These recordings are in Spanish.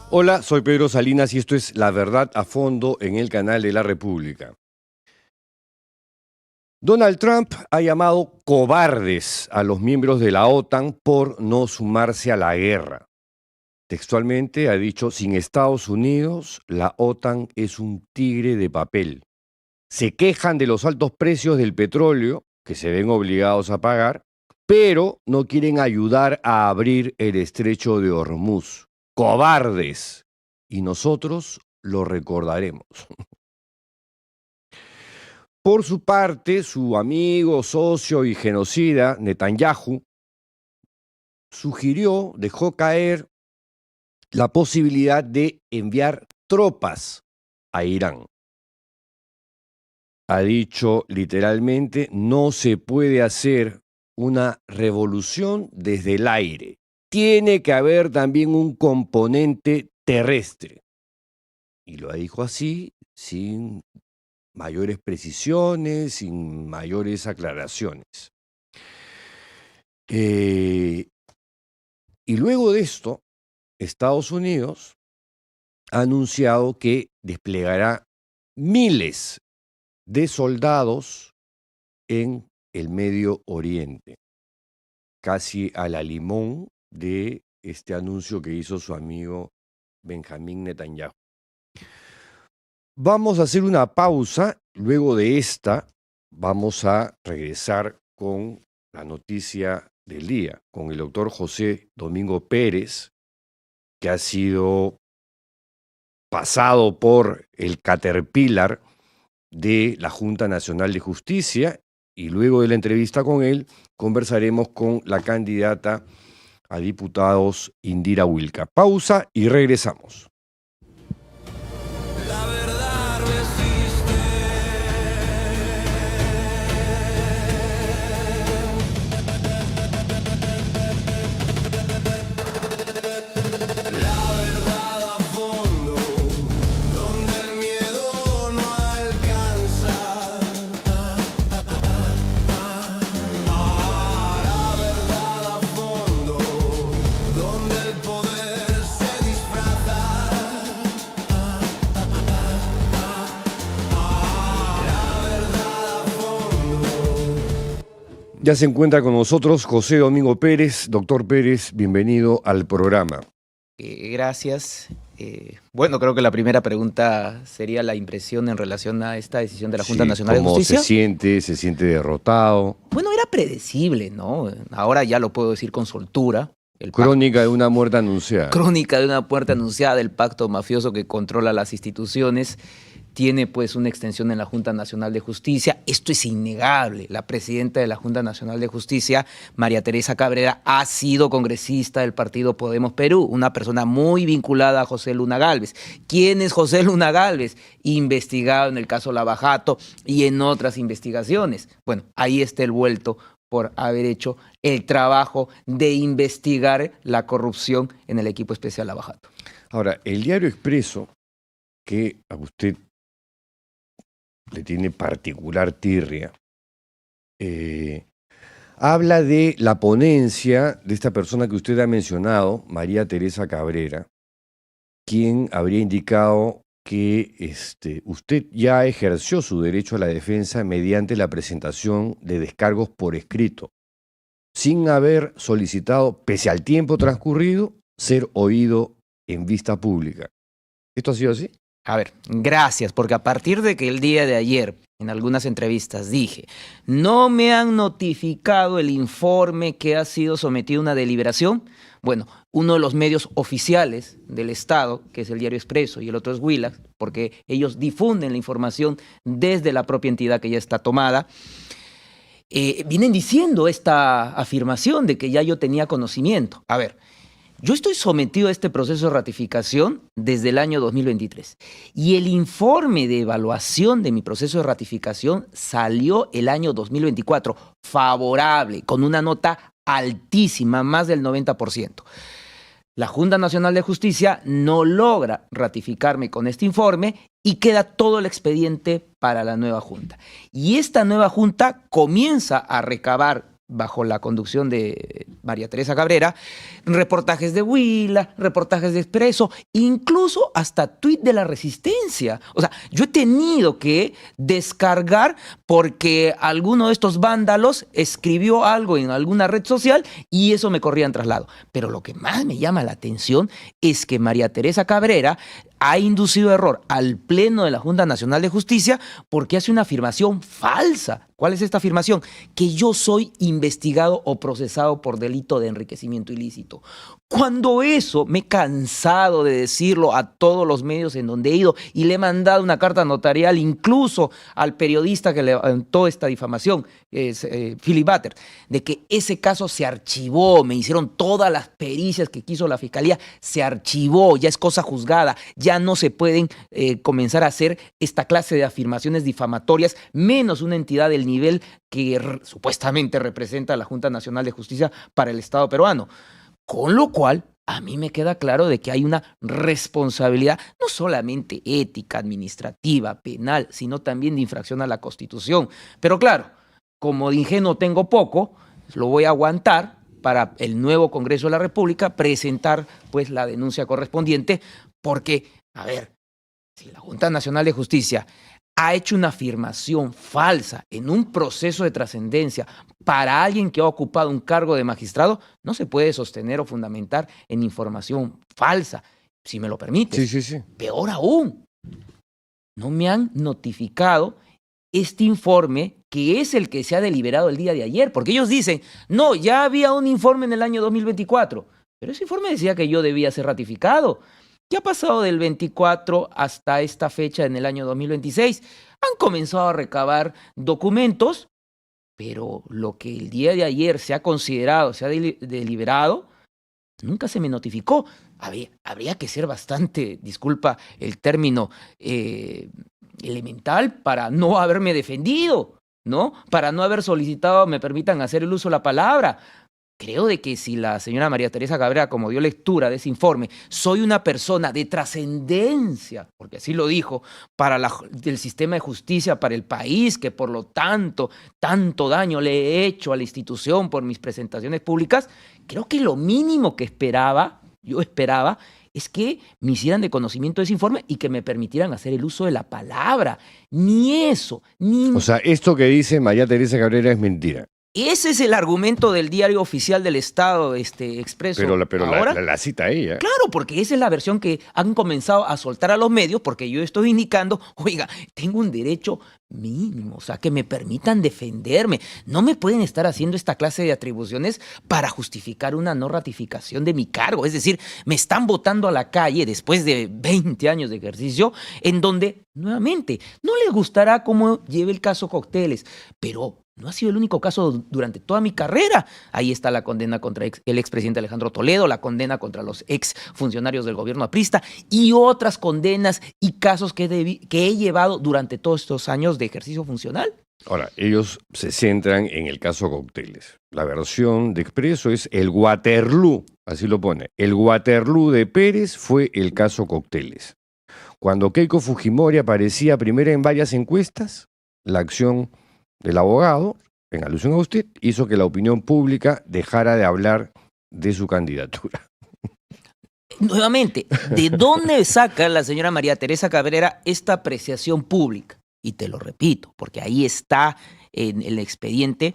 Hola, soy Pedro Salinas y esto es La Verdad a Fondo en el canal de la República. Donald Trump ha llamado cobardes a los miembros de la OTAN por no sumarse a la guerra. Textualmente ha dicho, sin Estados Unidos, la OTAN es un tigre de papel. Se quejan de los altos precios del petróleo, que se ven obligados a pagar, pero no quieren ayudar a abrir el estrecho de Hormuz. Cobardes. Y nosotros lo recordaremos. Por su parte, su amigo, socio y genocida, Netanyahu, dejó caer la posibilidad de enviar tropas a Irán. Ha dicho literalmente, no se puede hacer una revolución desde el aire. Tiene que haber también un componente terrestre. Y lo dijo así, sin mayores precisiones, sin mayores aclaraciones. Y luego de esto, Estados Unidos ha anunciado que desplegará miles de soldados en el Medio Oriente, casi a la limón de este anuncio que hizo su amigo Benjamín Netanyahu. Vamos a hacer una pausa, luego de esta vamos a regresar con la noticia del día, con el doctor José Domingo Pérez, que ha sido pasado por el Caterpillar de la Junta Nacional de Justicia, y luego de la entrevista con él conversaremos con la candidata a diputados Indira Wilca. Pausa y regresamos. Ya se encuentra con nosotros José Domingo Pérez. Doctor Pérez, bienvenido al programa. Gracias. Bueno, creo que la primera pregunta sería la impresión en relación a esta decisión de la Junta Nacional de Justicia. ¿Cómo se siente? ¿Se siente derrotado? Bueno, era predecible, ¿no? Ahora ya lo puedo decir con soltura. Crónica de una muerte anunciada. Crónica de una muerte anunciada, el pacto mafioso que controla las instituciones. Tiene pues una extensión en la Junta Nacional de Justicia. Esto es innegable. La presidenta de la Junta Nacional de Justicia, María Teresa Cabrera, ha sido congresista del partido Podemos Perú, una persona muy vinculada a José Luna Gálvez. ¿Quién es José Luna Gálvez? Investigado en el caso Lavajato y en otras investigaciones. Bueno, ahí está el vuelto por haber hecho el trabajo de investigar la corrupción en el equipo especial Lavajato. Ahora, el diario Expreso, que a usted le tiene particular tirria, habla de la ponencia de esta persona que usted ha mencionado, María Teresa Cabrera, quien habría indicado que usted ya ejerció su derecho a la defensa mediante la presentación de descargos por escrito, sin haber solicitado, pese al tiempo transcurrido, ser oído en vista pública. ¿Esto ha sido así? A ver, gracias, porque a partir de que el día de ayer, en algunas entrevistas, dije, no me han notificado el informe que ha sido sometido a una deliberación. Bueno, uno de los medios oficiales del Estado, que es el Diario Expreso, y el otro es Willax, porque ellos difunden la información desde la propia entidad que ya está tomada, vienen diciendo esta afirmación de que ya yo tenía conocimiento. A ver, yo estoy sometido a este proceso de ratificación desde el año 2023 y el informe de evaluación de mi proceso de ratificación salió el año 2024, favorable, con una nota altísima, más del 90%. La Junta Nacional de Justicia no logra ratificarme con este informe y queda todo el expediente para la nueva Junta. Y esta nueva Junta comienza a recabar bajo la conducción de María Teresa Cabrera, reportajes de Huila, reportajes de Expreso, incluso hasta tuit de la Resistencia. O sea, yo he tenido que descargar porque alguno de estos vándalos escribió algo en alguna red social y eso me corría en traslado. Pero lo que más me llama la atención es que María Teresa Cabrera ha inducido error al Pleno de la Junta Nacional de Justicia porque hace una afirmación falsa. ¿Cuál es esta afirmación? Que yo soy investigado o procesado por delito de enriquecimiento ilícito. Cuando eso me he cansado de decirlo a todos los medios en donde he ido y le he mandado una carta notarial incluso al periodista que levantó esta difamación, Philip Butter, de que ese caso se archivó, me hicieron todas las pericias que quiso la fiscalía, se archivó, ya es cosa juzgada, ya no se pueden comenzar a hacer esta clase de afirmaciones difamatorias, menos una entidad del nivel que supuestamente representa la Junta Nacional de Justicia para el Estado peruano. Con lo cual, a mí me queda claro de que hay una responsabilidad no solamente ética, administrativa, penal, sino también de infracción a la Constitución. Pero claro, como de ingenuo tengo poco, lo voy a aguantar para el nuevo Congreso de la República presentar pues la denuncia correspondiente, porque, a ver, si la Junta Nacional de Justicia ha hecho una afirmación falsa en un proceso de trascendencia para alguien que ha ocupado un cargo de magistrado, no se puede sostener o fundamentar en información falsa, si me lo permites. Sí. Peor aún, no me han notificado este informe que es el que se ha deliberado el día de ayer, porque ellos dicen, no, ya había un informe en el año 2024, pero ese informe decía que yo debía ser ratificado. ¿Qué ha pasado del 24 hasta esta fecha en el año 2026? Han comenzado a recabar documentos, pero lo que el día de ayer se ha considerado, se ha deliberado, nunca se me notificó. Habría que ser bastante, disculpa el término, elemental para no haberme defendido, ¿no? Para no haber solicitado, me permitan hacer el uso de la palabra. Creo de que si la señora María Teresa Cabrera, como dio lectura de ese informe, soy una persona de trascendencia, porque así lo dijo, para el sistema de justicia, para el país, que por lo tanto daño le he hecho a la institución por mis presentaciones públicas, creo que lo mínimo que yo esperaba, es que me hicieran de conocimiento de ese informe y que me permitieran hacer el uso de la palabra. Ni eso, ni... O sea, esto que dice María Teresa Cabrera es mentira. Ese es el argumento del Diario Oficial del Estado, Expreso. Pero ahora la cita ella. Claro, porque esa es la versión que han comenzado a soltar a los medios, porque yo estoy indicando, oiga, tengo un derecho mínimo, o sea, que me permitan defenderme. No me pueden estar haciendo esta clase de atribuciones para justificar una no ratificación de mi cargo. Es decir, me están botando a la calle después de 20 años de ejercicio, en donde, nuevamente, no les gustará cómo lleve el caso Cócteles, pero no ha sido el único caso durante toda mi carrera. Ahí está la condena contra el expresidente Alejandro Toledo, la condena contra los exfuncionarios del gobierno aprista y otras condenas y casos que he llevado durante todos estos años de ejercicio funcional. Ahora, ellos se centran en el caso Cócteles. La versión de Expreso es el Waterloo, así lo pone. El Waterloo de Pérez fue el caso Cócteles. Cuando Keiko Fujimori aparecía primera en varias encuestas, la acción del abogado, en alusión a usted, hizo que la opinión pública dejara de hablar de su candidatura. Nuevamente, ¿de dónde saca la señora María Teresa Cabrera esta apreciación pública? Y te lo repito, porque ahí está en el expediente,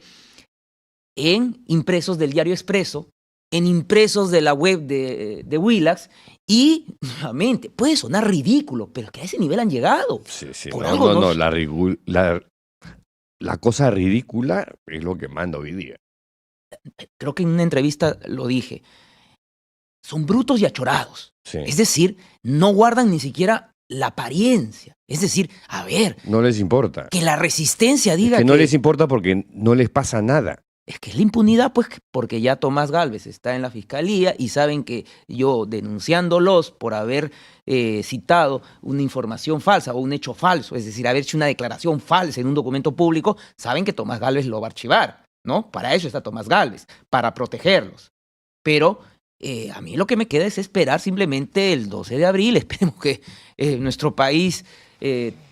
en impresos del Diario Expreso, en impresos de la web de Willax, y nuevamente, puede sonar ridículo, pero que a ese nivel han llegado. Sí. La cosa ridícula es lo que manda hoy día. Creo que en una entrevista lo dije. Son brutos y achorados. Sí. Es decir, no guardan ni siquiera la apariencia. Es decir, a ver. No les importa. Que la resistencia diga que no les importa porque no les pasa nada. Es que es la impunidad, pues, porque ya Tomás Gálvez está en la fiscalía y saben que yo, denunciándolos por haber citado una información falsa o un hecho falso, es decir, haber hecho una declaración falsa en un documento público, saben que Tomás Gálvez lo va a archivar, ¿no? Para eso está Tomás Gálvez, para protegerlos. Pero a mí lo que me queda es esperar simplemente el 12 de abril. Esperemos que nuestro país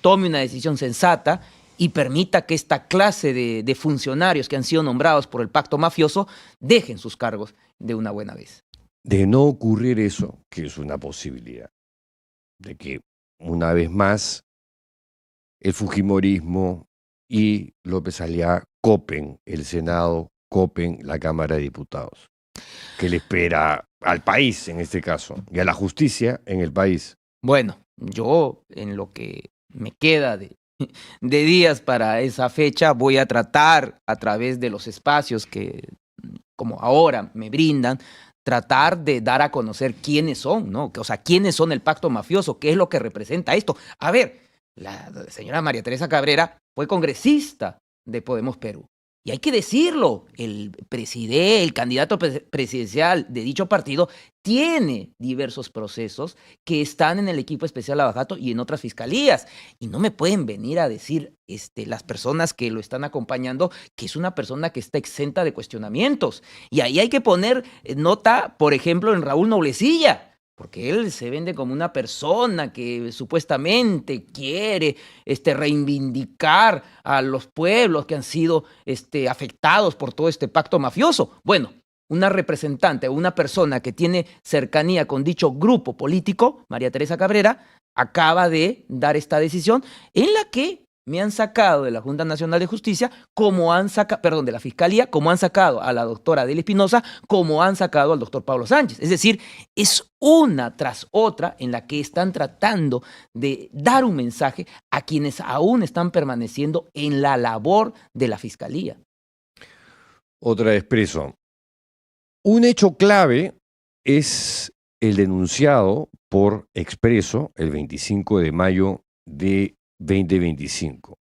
tome una decisión sensata y permita que esta clase de funcionarios que han sido nombrados por el pacto mafioso dejen sus cargos de una buena vez. De no ocurrir eso, que es una posibilidad, de que una vez más el fujimorismo y López Aliaga copen el Senado, copen la Cámara de Diputados. ¿Qué le espera al país en este caso y a la justicia en el país? Bueno, yo en lo que me queda de días para esa fecha voy a tratar a través de los espacios que como ahora me brindan, tratar de dar a conocer quiénes son, ¿no? O sea, quiénes son el pacto mafioso, qué es lo que representa esto. A ver, la señora María Teresa Cabrera fue congresista de Podemos Perú. Y hay que decirlo, el presidente, el candidato presidencial de dicho partido tiene diversos procesos que están en el equipo especial Lavajato y en otras fiscalías. Y no me pueden venir a decir las personas que lo están acompañando que es una persona que está exenta de cuestionamientos. Y ahí hay que poner nota, por ejemplo, en Raúl Noblecilla, porque él se vende como una persona que supuestamente quiere reivindicar a los pueblos que han sido afectados por todo este pacto mafioso. Bueno, una representante o una persona que tiene cercanía con dicho grupo político, María Teresa Cabrera, acaba de dar esta decisión en la que me han sacado de la Junta Nacional de Justicia, de la Fiscalía, como han sacado a la doctora Adela Espinosa, como han sacado al doctor Pablo Sánchez. Es decir, es una tras otra en la que están tratando de dar un mensaje a quienes aún están permaneciendo en la labor de la Fiscalía. Otra Expreso. Un hecho clave es el denunciado por Expreso el 25 de mayo de 2025.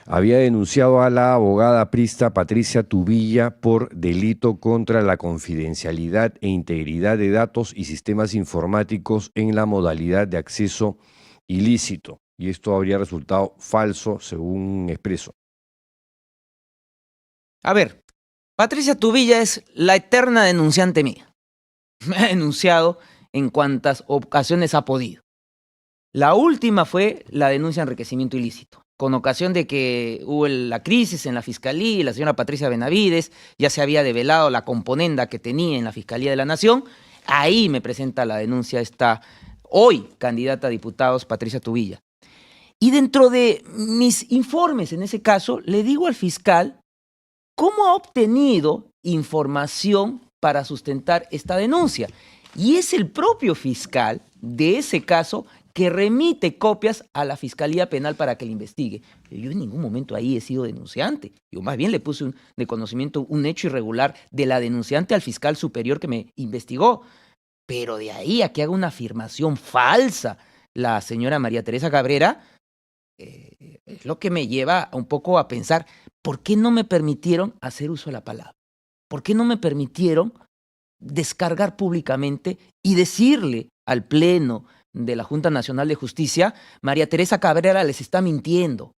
Había denunciado a la abogada aprista Patricia Tubilla por delito contra la confidencialidad e integridad de datos y sistemas informáticos en la modalidad de acceso ilícito. Y esto habría resultado falso según Expreso. A ver, Patricia Tubilla es la eterna denunciante mía. Me ha denunciado en cuantas ocasiones ha podido. La última fue la denuncia de enriquecimiento ilícito, con ocasión de que hubo la crisis en la Fiscalía y la señora Patricia Benavides ya se había develado la componenda que tenía en la Fiscalía de la Nación. Ahí me presenta la denuncia esta hoy candidata a diputados Patricia Tubilla. Y dentro de mis informes en ese caso, le digo al fiscal cómo ha obtenido información para sustentar esta denuncia. Y es el propio fiscal de ese caso que remite copias a la Fiscalía Penal para que la investigue. Yo en ningún momento ahí he sido denunciante. Yo más bien le puse de conocimiento un hecho irregular de la denunciante al fiscal superior que me investigó. Pero de ahí a que haga una afirmación falsa la señora María Teresa Cabrera, es lo que me lleva un poco a pensar, ¿por qué no me permitieron hacer uso de la palabra? ¿Por qué no me permitieron descargar públicamente y decirle al Pleno de la Junta Nacional de Justicia, María Teresa Cabrera les está mintiendo?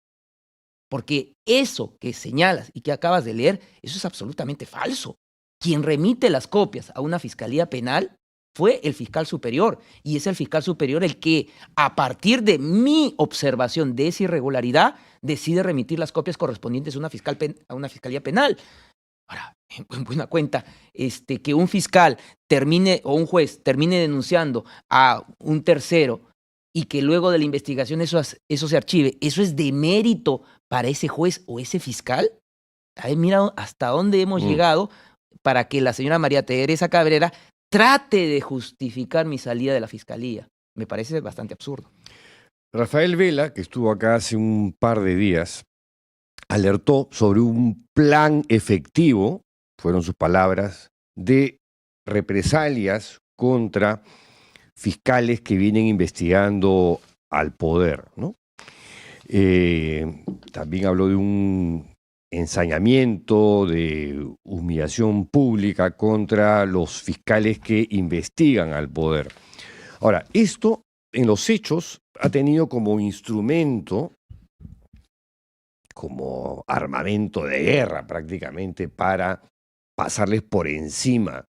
Porque eso que señalas y que acabas de leer, eso es absolutamente falso. Quien remite las copias a una fiscalía penal fue el fiscal superior, y es el fiscal superior el que, a partir de mi observación de esa irregularidad, decide remitir las copias correspondientes a una fiscalía penal. Ahora, en buena cuenta, que un fiscal termine o un juez termine denunciando a un tercero y que luego de la investigación eso se archive, ¿eso es de mérito para ese juez o ese fiscal? Mira hasta dónde hemos llegado para que la señora María Teresa Cabrera trate de justificar mi salida de la fiscalía. Me parece bastante absurdo. Rafael Vela, que estuvo acá hace un par de días, alertó sobre un plan efectivo, fueron sus palabras, de represalias contra fiscales que vienen investigando al poder, ¿no? También habló de un ensañamiento, de humillación pública contra los fiscales que investigan al poder. Ahora, esto en los hechos ha tenido como instrumento, como armamento de guerra prácticamente, para pasarles por encima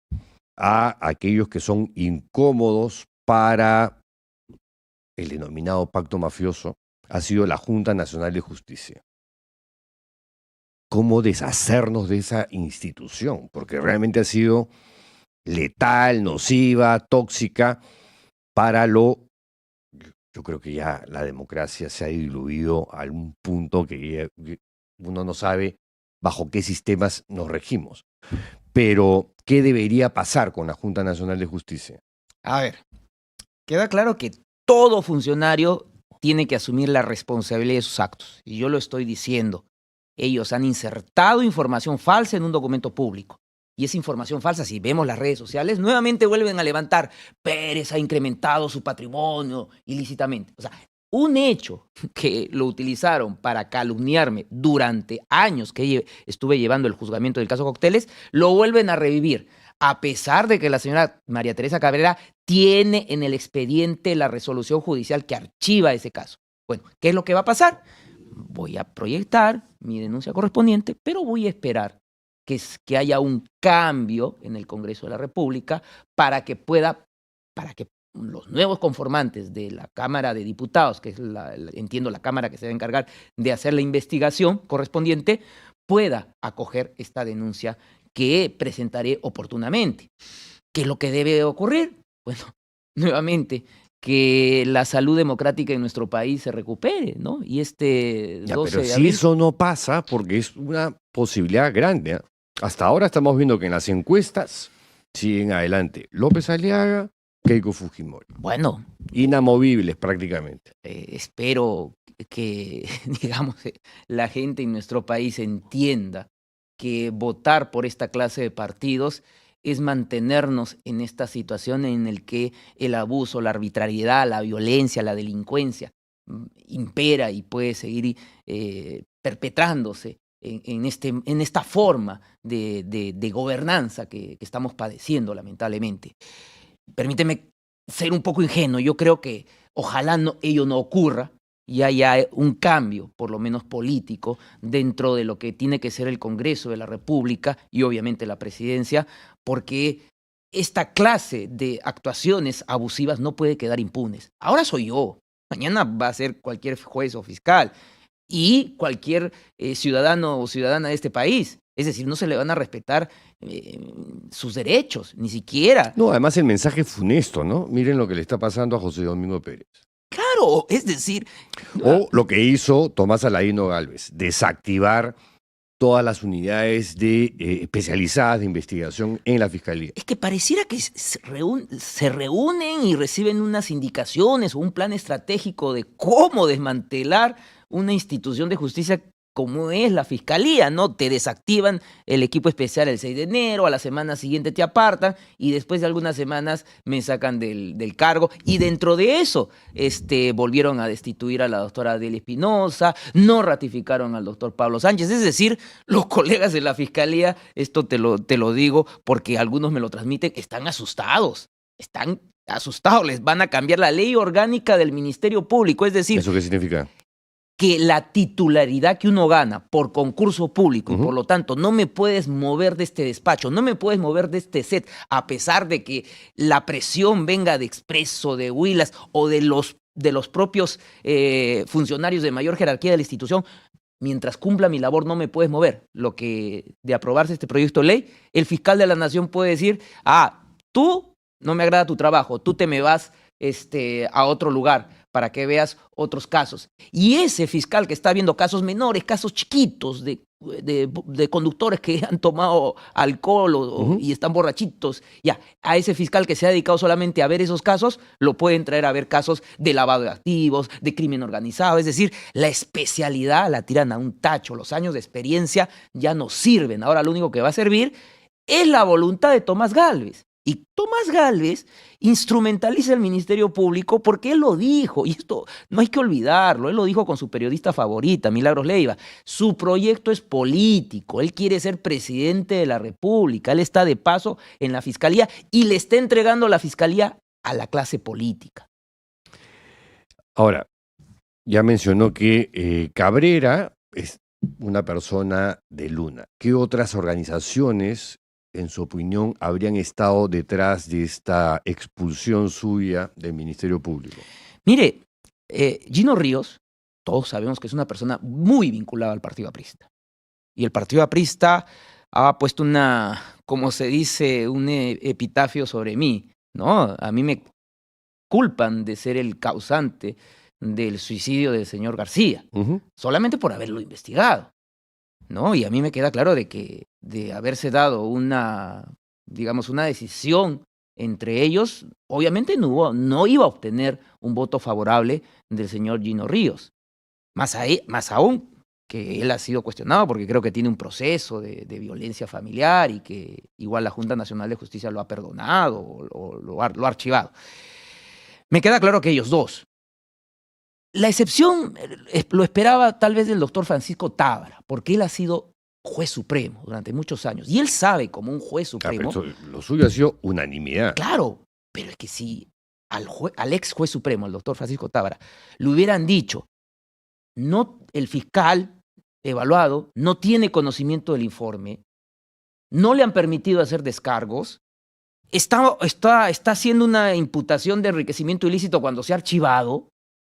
a aquellos que son incómodos para el denominado pacto mafioso, ha sido la Junta Nacional de Justicia. cómo deshacernos de esa institución, porque realmente ha sido letal, nociva, tóxica para yo creo que ya la democracia se ha diluido a un punto que uno no sabe bajo qué sistemas nos regimos. Pero, ¿qué debería pasar con la Junta Nacional de Justicia? A ver, queda claro que todo funcionario tiene que asumir la responsabilidad de sus actos. Y yo lo estoy diciendo. Ellos han insertado información falsa en un documento público. Y esa información falsa, si vemos las redes sociales, nuevamente vuelven a levantar. Pérez ha incrementado su patrimonio ilícitamente. O sea, un hecho que lo utilizaron para calumniarme durante años que estuve llevando el juzgamiento del caso Cócteles, lo vuelven a revivir. A pesar de que la señora María Teresa Cabrera tiene en el expediente la resolución judicial que archiva ese caso. Bueno, ¿qué es lo que va a pasar? Voy a proyectar mi denuncia correspondiente, pero voy a esperar que haya un cambio en el Congreso de la República para que los nuevos conformantes de la Cámara de Diputados, que es entiendo la Cámara que se va a encargar de hacer la investigación correspondiente, pueda acoger esta denuncia que presentaré oportunamente. ¿Qué es lo que debe ocurrir? Bueno, nuevamente, que la salud democrática en nuestro país se recupere, ¿no? Y este 12 Pero de si abril... eso no pasa, porque es una posibilidad grande, ¿eh? Hasta ahora estamos viendo que en las encuestas siguen adelante López Aliaga, Keiko Fujimori. Bueno, Inamovibles prácticamente. espero que, digamos, la gente en nuestro país entienda que votar por esta clase de partidos es mantenernos en esta situación en la que el abuso, la arbitrariedad, la violencia, la delincuencia impera y puede seguir perpetrándose en esta forma de gobernanza que estamos padeciendo, lamentablemente. Permíteme ser un poco ingenuo. Yo creo que ojalá ello no ocurra y haya un cambio, por lo menos político, dentro de lo que tiene que ser el Congreso de la República y obviamente la presidencia, porque esta clase de actuaciones abusivas no puede quedar impunes. Ahora soy yo, mañana va a ser cualquier juez o fiscal y cualquier ciudadano o ciudadana de este país. Es decir, no se le van a respetar sus derechos, ni siquiera. No, además el mensaje es funesto, ¿no? Miren lo que le está pasando a José Domingo Pérez. Claro, es decir... O lo que hizo Tomás Aladino Gálvez, desactivar todas las unidades especializadas de investigación en la Fiscalía. Es que pareciera que se reúnen y reciben unas indicaciones o un plan estratégico de cómo desmantelar una institución de justicia como es la Fiscalía, ¿no? Te desactivan el equipo especial el 6 de enero, a la semana siguiente te apartan y después de algunas semanas me sacan del cargo. Y dentro de eso, volvieron a destituir a la doctora Adela Espinosa, no ratificaron al doctor Pablo Sánchez. Es decir, los colegas de la Fiscalía, esto te lo digo porque algunos me lo transmiten, están asustados, les van a cambiar la ley orgánica del Ministerio Público. Es decir... ¿Eso qué significa? Que la titularidad que uno gana por concurso público y por lo tanto no me puedes mover de este despacho, no me puedes mover de este set, a pesar de que la presión venga de Expreso, de Huilas o de los propios funcionarios de mayor jerarquía de la institución, mientras cumpla mi labor no me puedes mover. Lo que de aprobarse este proyecto de ley, el fiscal de la Nación puede decir, tú no me agrada tu trabajo, tú te me vas a otro lugar para que veas otros casos. Y ese fiscal que está viendo casos menores, casos chiquitos de conductores que han tomado alcohol y están borrachitos, ya, a ese fiscal que se ha dedicado solamente a ver esos casos, lo pueden traer a ver casos de lavado de activos, de crimen organizado. Es decir, la especialidad la tiran a un tacho, los años de experiencia ya no sirven. Ahora lo único que va a servir es la voluntad de Tomás Gálvez. Y Tomás Gálvez instrumentaliza el Ministerio Público porque él lo dijo, y esto no hay que olvidarlo, él lo dijo con su periodista favorita, Milagros Leiva. Su proyecto es político, él quiere ser presidente de la República, él está de paso en la Fiscalía y le está entregando la Fiscalía a la clase política. Ahora, ya mencionó que Cabrera es una persona de Luna. ¿Qué otras organizaciones, en su opinión, habrían estado detrás de esta expulsión suya del Ministerio Público? Mire, Gino Ríos, todos sabemos que es una persona muy vinculada al Partido Aprista. Y el Partido Aprista ha puesto como se dice, un epitafio sobre mí, ¿no? A mí me culpan de ser el causante del suicidio del señor García, solamente por haberlo investigado, ¿no? Y a mí me queda claro de que de haberse dado digamos, una decisión entre ellos, obviamente no iba a obtener un voto favorable del señor Gino Ríos. Más aún que él ha sido cuestionado porque creo que tiene un proceso de violencia familiar y que igual la Junta Nacional de Justicia lo ha perdonado o lo ha archivado. Me queda claro que ellos dos. La excepción lo esperaba tal vez del doctor Francisco Tábara, porque él ha sido juez supremo durante muchos años. Y él sabe, como un juez supremo... Lo suyo ha sido unanimidad. Claro, pero es que si al ex juez supremo, el doctor Francisco Tábara, le hubieran dicho, no, el fiscal evaluado no tiene conocimiento del informe, no le han permitido hacer descargos, está haciendo una imputación de enriquecimiento ilícito cuando se ha archivado.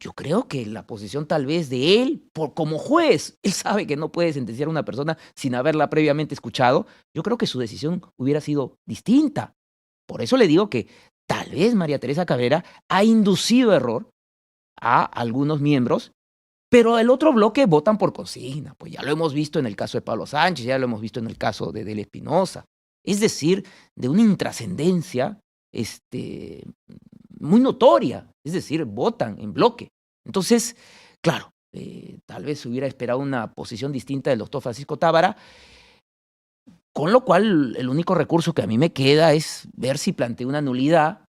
Yo creo que la posición tal vez de él, como juez, él sabe que no puede sentenciar a una persona sin haberla previamente escuchado. Yo creo que su decisión hubiera sido distinta. Por eso le digo que tal vez María Teresa Cabrera ha inducido error a algunos miembros, pero el otro bloque votan por consigna. Pues ya lo hemos visto en el caso de Pablo Sánchez, ya lo hemos visto en el caso de Delia Espinosa. Es decir, de una intrascendencia muy notoria, es decir, votan en bloque. Entonces, claro, tal vez hubiera esperado una posición distinta del doctor Francisco Tábara, con lo cual el único recurso que a mí me queda es ver si planteo una nulidad.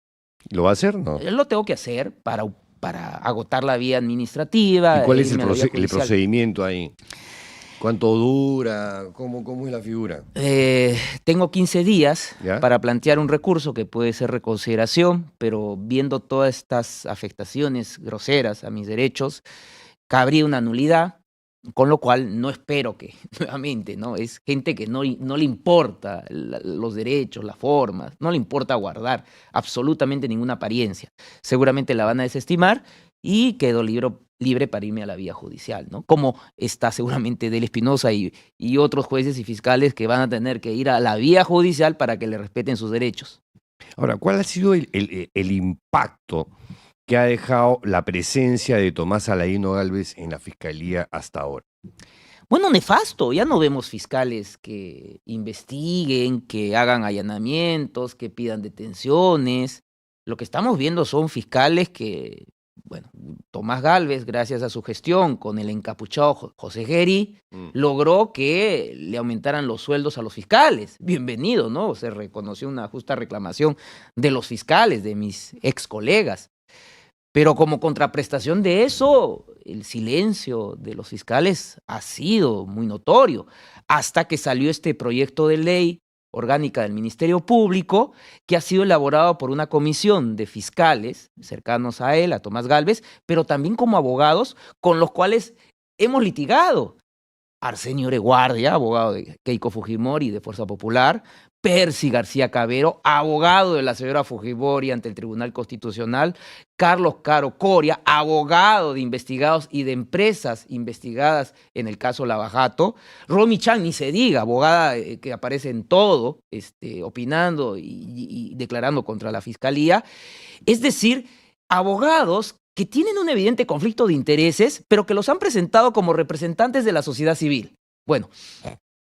¿Lo va a hacer? No. Lo tengo que hacer para agotar la vía administrativa. ¿Y cuál es el procedimiento ahí? ¿Cuánto dura? ¿Cómo es la figura? Tengo 15 días ¿Ya? para plantear un recurso que puede ser reconsideración, pero viendo todas estas afectaciones groseras a mis derechos, cabría una nulidad, con lo cual no espero que, nuevamente, ¿no? Es gente que no le importa los derechos, las formas, no le importa guardar absolutamente ninguna apariencia. Seguramente la van a desestimar y quedo libre para irme a la vía judicial, ¿no? Como está seguramente Delia Espinosa y otros jueces y fiscales que van a tener que ir a la vía judicial para que le respeten sus derechos. Ahora, ¿cuál ha sido el impacto que ha dejado la presencia de Tomás Aladino Gálvez en la Fiscalía hasta ahora? Bueno, nefasto. Ya no vemos fiscales que investiguen, que hagan allanamientos, que pidan detenciones. Lo que estamos viendo son fiscales que, bueno, Tomás Gálvez, gracias a su gestión con el encapuchado José Geri, logró que le aumentaran los sueldos a los fiscales. Bienvenido, ¿no? Se reconoció una justa reclamación de los fiscales, de mis ex colegas. Pero como contraprestación de eso, el silencio de los fiscales ha sido muy notorio, hasta que salió este proyecto de ley orgánica del Ministerio Público, que ha sido elaborado por una comisión de fiscales cercanos a él, a Tomás Gálvez, pero también como abogados con los cuales hemos litigado. Arsenio Oreguardia, abogado de Keiko Fujimori de Fuerza Popular, Percy García Cabero, abogado de la señora Fujimori ante el Tribunal Constitucional, Carlos Caro Coria, abogado de investigados y de empresas investigadas en el caso Lavajato, Romy Chan, ni se diga, abogada que aparece en todo, opinando y declarando contra la Fiscalía. Es decir, abogados que tienen un evidente conflicto de intereses, pero que los han presentado como representantes de la sociedad civil. Bueno,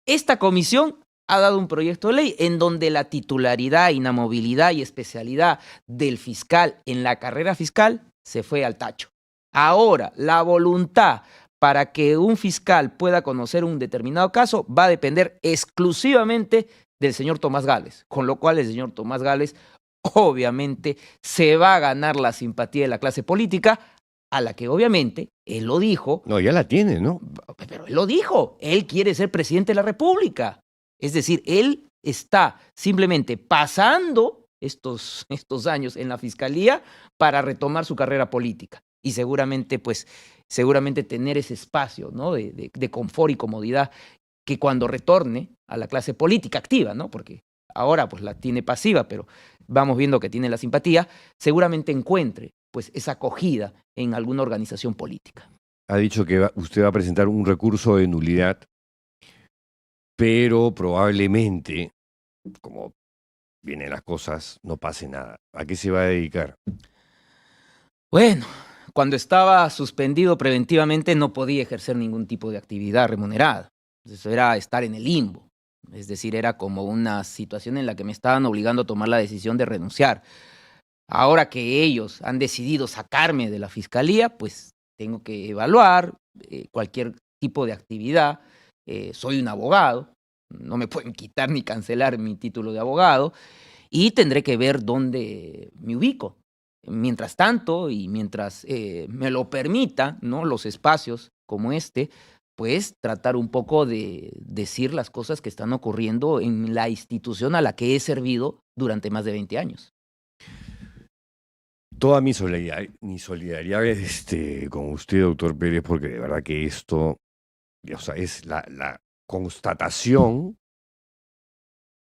esta comisión ha dado un proyecto de ley en donde la titularidad, inamovilidad y especialidad del fiscal en la carrera fiscal se fue al tacho. Ahora, la voluntad para que un fiscal pueda conocer un determinado caso va a depender exclusivamente del señor Tomás Gálvez, con lo cual el señor Tomás Gálvez obviamente se va a ganar la simpatía de la clase política, a la que obviamente él lo dijo. No, ya la tiene, ¿no? Pero él lo dijo, él quiere ser presidente de la República. Es decir, él está simplemente pasando estos años en la Fiscalía para retomar su carrera política y seguramente tener ese espacio, ¿no? de confort y comodidad que cuando retorne a la clase política activa, ¿no? Porque ahora pues la tiene pasiva, pero vamos viendo que tiene la simpatía, seguramente encuentre pues esa acogida en alguna organización política. Ha dicho que usted va a presentar un recurso de nulidad. pero probablemente, como vienen las cosas, no pase nada. ¿A qué se va a dedicar? Bueno, cuando estaba suspendido preventivamente no podía ejercer ningún tipo de actividad remunerada. Eso era estar en el limbo. Es decir, era como una situación en la que me estaban obligando a tomar la decisión de renunciar. Ahora que ellos han decidido sacarme de la fiscalía, pues tengo que evaluar cualquier tipo de actividad. Soy un abogado, no me pueden quitar ni cancelar mi título de abogado y tendré que ver dónde me ubico. Mientras tanto, y mientras me lo permita, ¿no? Los espacios como este, pues tratar un poco de decir las cosas que están ocurriendo en la institución a la que he servido durante más de 20 años. Toda mi solidaridad con usted, doctor Pérez, porque de verdad que esto, o sea, es la constatación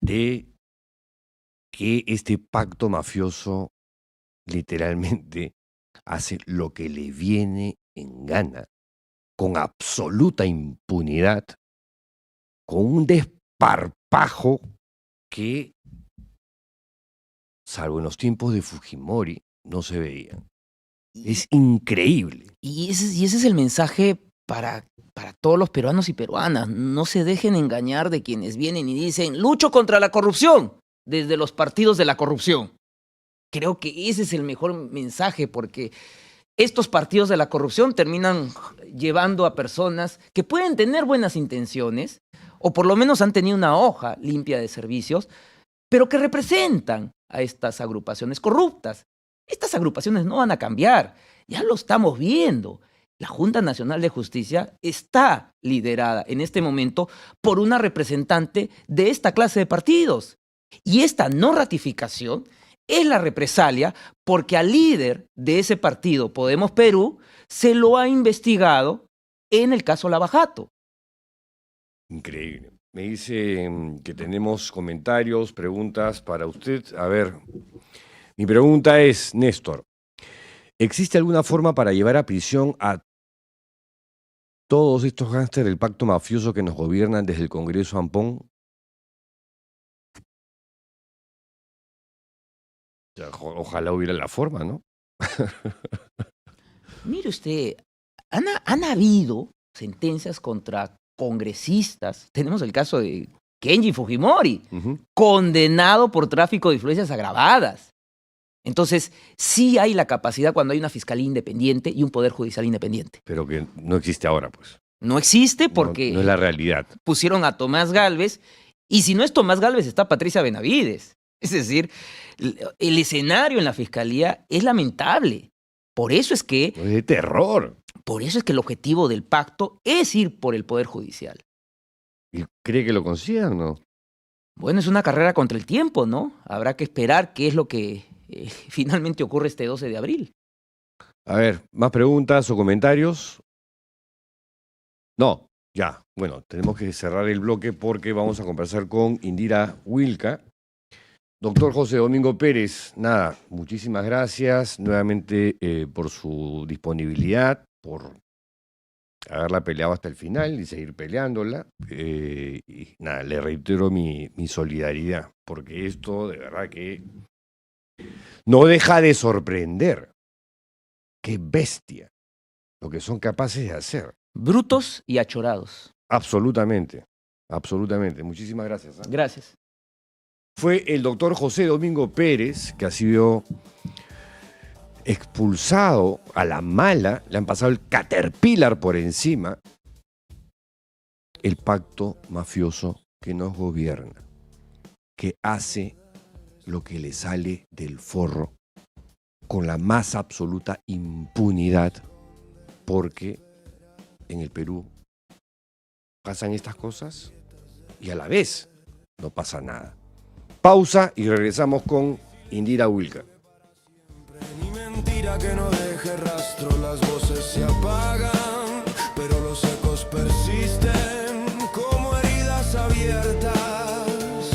de que este pacto mafioso literalmente hace lo que le viene en gana, con absoluta impunidad, con un desparpajo que, salvo en los tiempos de Fujimori, no se veían. Es increíble. Y ese es el mensaje para todos los peruanos y peruanas. No se dejen engañar de quienes vienen y dicen, lucho contra la corrupción, desde los partidos de la corrupción. Creo que ese es el mejor mensaje porque estos partidos de la corrupción terminan llevando a personas que pueden tener buenas intenciones o por lo menos han tenido una hoja limpia de servicios, pero que representan a estas agrupaciones corruptas. Estas agrupaciones no van a cambiar, ya lo estamos viendo. La Junta Nacional de Justicia está liderada en este momento por una representante de esta clase de partidos. Y esta no ratificación es la represalia porque al líder de ese partido, Podemos Perú, se lo ha investigado en el caso Lavajato. Increíble. Me dicen que tenemos comentarios, preguntas para usted. A ver, mi pregunta es, Néstor, ¿existe alguna forma para llevar a prisión a todos estos gángsters del pacto mafioso que nos gobiernan desde el Congreso Ampón? O sea, ojalá hubiera la forma, ¿no? Mire usted, han habido sentencias contra congresistas. Tenemos el caso de Kenji Fujimori, condenado por tráfico de influencias agravadas. Entonces, sí hay la capacidad cuando hay una fiscalía independiente y un poder judicial independiente. Pero que no existe ahora, pues. No existe porque no es la realidad. Pusieron a Tomás Gálvez, y si no es Tomás Gálvez, está Patricia Benavides. Es decir, el escenario en la fiscalía es lamentable. Por eso es que... Es de terror. Por eso es que el objetivo del pacto es ir por el Poder Judicial. ¿Y cree que lo consigan o no? Bueno, es una carrera contra el tiempo, ¿no? Habrá que esperar qué es lo que finalmente ocurre este 12 de abril. A ver, ¿más preguntas o comentarios? No, ya. Bueno, tenemos que cerrar el bloque porque vamos a conversar con Indira Wilca. Doctor José Domingo Pérez, nada, muchísimas gracias nuevamente por su disponibilidad, por haberla peleado hasta el final y seguir peleándola. Y nada, le reitero mi solidaridad, porque esto de verdad que no deja de sorprender. Qué bestia lo que son capaces de hacer. Brutos y achorados. Absolutamente, absolutamente. Muchísimas gracias. Gracias. Fue el doctor José Domingo Pérez, que ha sido expulsado a la mala, le han pasado el caterpillar por encima, el pacto mafioso que nos gobierna, que hace lo que le sale del forro con la más absoluta impunidad, porque en el Perú pasan estas cosas y a la vez no pasa nada. Pausa y regresamos con Indira Wilca. Ni mentira que no deje rastro, las voces se apagan, pero los ecos persisten como heridas abiertas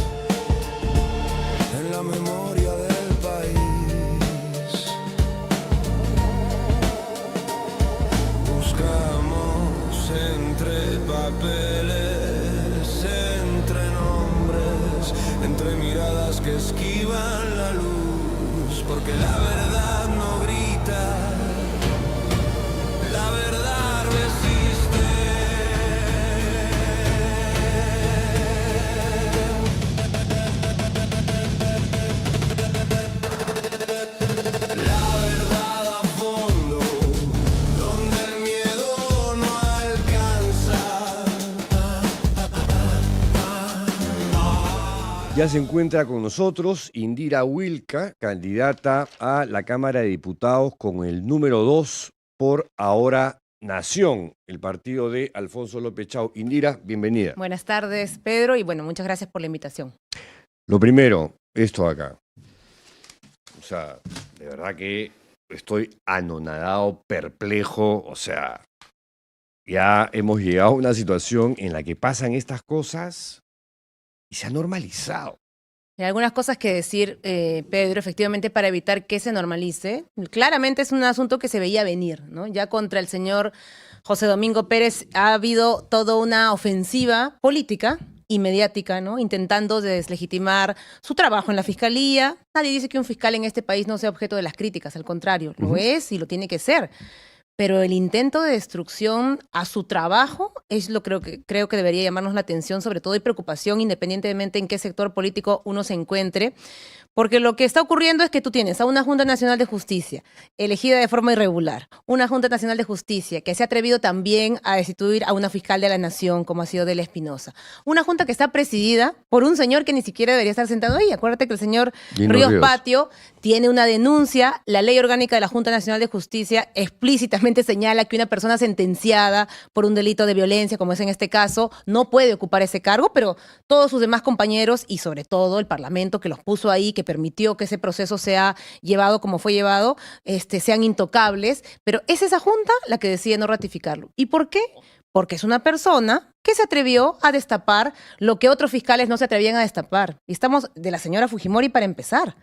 en la memoria del país. Buscamos entre papeles, que esquivan la luz, porque la verdad no grita, la verdad resiste. La verdad a fondo, donde el miedo no alcanza. Ya se encuentra con nosotros Indira Wilca, candidata a la Cámara de Diputados con el número 2 por Ahora Nación, el partido de Alfonso López Chau. Indira, bienvenida. Buenas tardes, Pedro, y bueno, muchas gracias por la invitación. Lo primero, esto de acá. O sea, de verdad que estoy anonadado, perplejo, o sea, ya hemos llegado a una situación en la que pasan estas cosas y se ha normalizado. Hay algunas cosas que decir, Pedro, efectivamente, para evitar que se normalice. Claramente es un asunto que se veía venir, ¿no? Ya contra el señor José Domingo Pérez ha habido toda una ofensiva política y mediática, ¿no? Intentando deslegitimar su trabajo en la fiscalía. Nadie dice que un fiscal en este país no sea objeto de las críticas, al contrario, lo es y lo tiene que ser. Pero el intento de destrucción a su trabajo es lo creo que debería llamarnos la atención, sobre todo y preocupación, independientemente en qué sector político uno se encuentre. Porque lo que está ocurriendo es que tú tienes a una Junta Nacional de Justicia elegida de forma irregular, una Junta Nacional de Justicia que se ha atrevido también a destituir a una fiscal de la Nación, como ha sido Adela Espinosa. Una Junta que está presidida por un señor que ni siquiera debería estar sentado ahí. Acuérdate que el señor Ríos Patio tiene una denuncia. La Ley Orgánica de la Junta Nacional de Justicia explícitamente señala que una persona sentenciada por un delito de violencia, como es en este caso, no puede ocupar ese cargo, pero todos sus demás compañeros y sobre todo el Parlamento que los puso ahí, que permitió que ese proceso sea llevado como fue llevado, sean intocables, pero es esa Junta la que decide no ratificarlo. ¿Y por qué? Porque es una persona que se atrevió a destapar lo que otros fiscales no se atrevían a destapar. Y estamos de la señora Fujimori para empezar,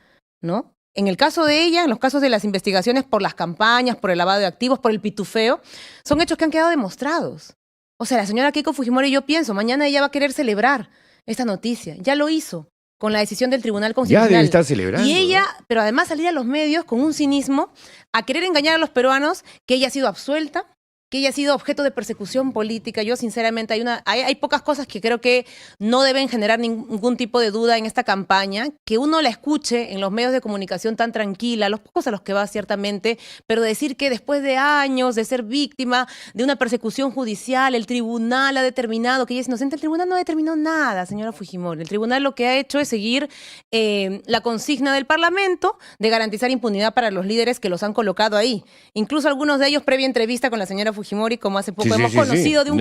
¿no? En el caso de ella, en los casos de las investigaciones por las campañas, por el lavado de activos, por el pitufeo, son hechos que han quedado demostrados. O sea, la señora Keiko Fujimori, yo pienso, mañana ella va a querer celebrar esta noticia. Ya lo hizo con la decisión del Tribunal Constitucional. Ya debe estar celebrando. Y ella, ¿no? pero además salir a los medios con un cinismo a querer engañar a los peruanos que ella ha sido absuelta, que ella ha sido objeto de persecución política. Yo sinceramente hay pocas cosas que creo que no deben generar ningún tipo de duda en esta campaña, que uno la escuche en los medios de comunicación tan tranquila, los pocos a los que va ciertamente, pero decir que después de años de ser víctima de una persecución judicial, el tribunal ha determinado que ella es inocente. El tribunal no determinó nada, señora Fujimori. El tribunal lo que ha hecho es seguir la consigna del Parlamento de garantizar impunidad para los líderes que los han colocado ahí. Incluso algunos de ellos, previa entrevista con la señora Fujimori, como hace poco hemos conocido de un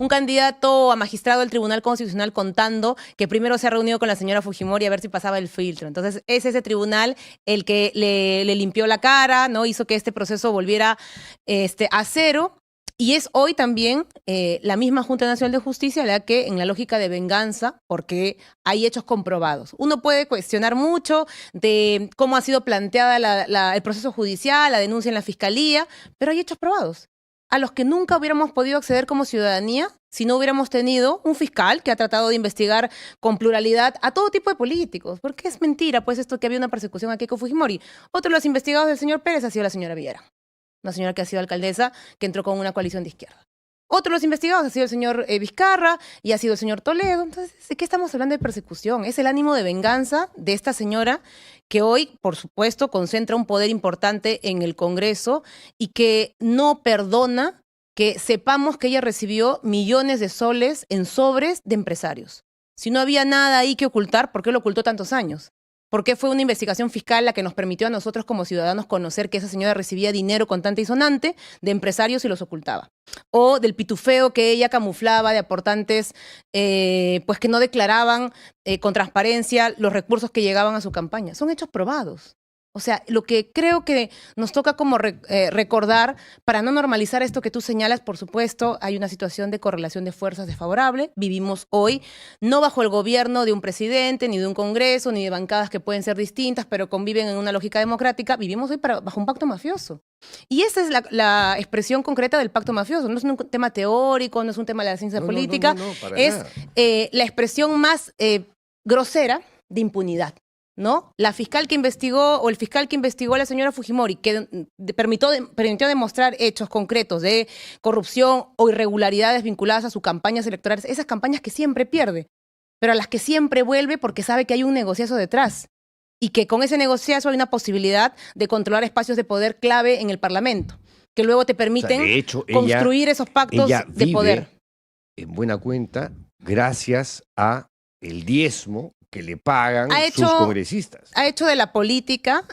candidato a magistrado del Tribunal Constitucional contando que primero se ha reunido con la señora Fujimori a ver si pasaba el filtro. Entonces es ese tribunal el que le limpió la cara, ¿no? Hizo que este proceso volviera a cero. Y es hoy también la misma Junta Nacional de Justicia la que, en la lógica de venganza, porque hay hechos comprobados. Uno puede cuestionar mucho de cómo ha sido planteada el proceso judicial, la denuncia en la fiscalía, pero hay hechos probados a los que nunca hubiéramos podido acceder como ciudadanía si no hubiéramos tenido un fiscal que ha tratado de investigar con pluralidad a todo tipo de políticos. Porque es mentira, pues, esto que había una persecución a Keiko Fujimori. Otro de los investigados del señor Pérez ha sido la señora Villarán, una señora que ha sido alcaldesa, que entró con una coalición de izquierda. Otro de los investigados ha sido el señor Vizcarra y ha sido el señor Toledo. Entonces, ¿de qué estamos hablando de persecución? Es el ánimo de venganza de esta señora que hoy, por supuesto, concentra un poder importante en el Congreso y que no perdona que sepamos que ella recibió millones de soles en sobres de empresarios. Si no había nada ahí que ocultar, ¿por qué lo ocultó tantos años? ¿Por qué fue una investigación fiscal la que nos permitió a nosotros como ciudadanos conocer que esa señora recibía dinero contante y sonante de empresarios y los ocultaba? O del pitufeo que ella camuflaba de aportantes pues que no declaraban con transparencia los recursos que llegaban a su campaña. Son hechos probados. O sea, lo que creo que nos toca como recordar, para no normalizar esto que tú señalas, por supuesto, hay una situación de correlación de fuerzas desfavorable. Vivimos hoy no bajo el gobierno de un presidente, ni de un congreso, ni de bancadas que pueden ser distintas, pero conviven en una lógica democrática. Vivimos hoy bajo un pacto mafioso. Y esa es la expresión concreta del pacto mafioso. No es un tema teórico, no es un tema de la ciencia política. Para es nada. la expresión más grosera de impunidad, ¿no? La fiscal que investigó o el fiscal que investigó a la señora Fujimori, que permitió demostrar hechos concretos de corrupción o irregularidades vinculadas a sus campañas electorales, esas campañas que siempre pierde, pero a las que siempre vuelve porque sabe que hay un negociazo detrás y que con ese negociazo hay una posibilidad de controlar espacios de poder clave en el Parlamento, que luego te permiten de hecho, construir esos pactos ella de vive poder. en buena cuenta gracias a el diezmo que le pagan Ha sus hecho- congresistas. Ha hecho de la política,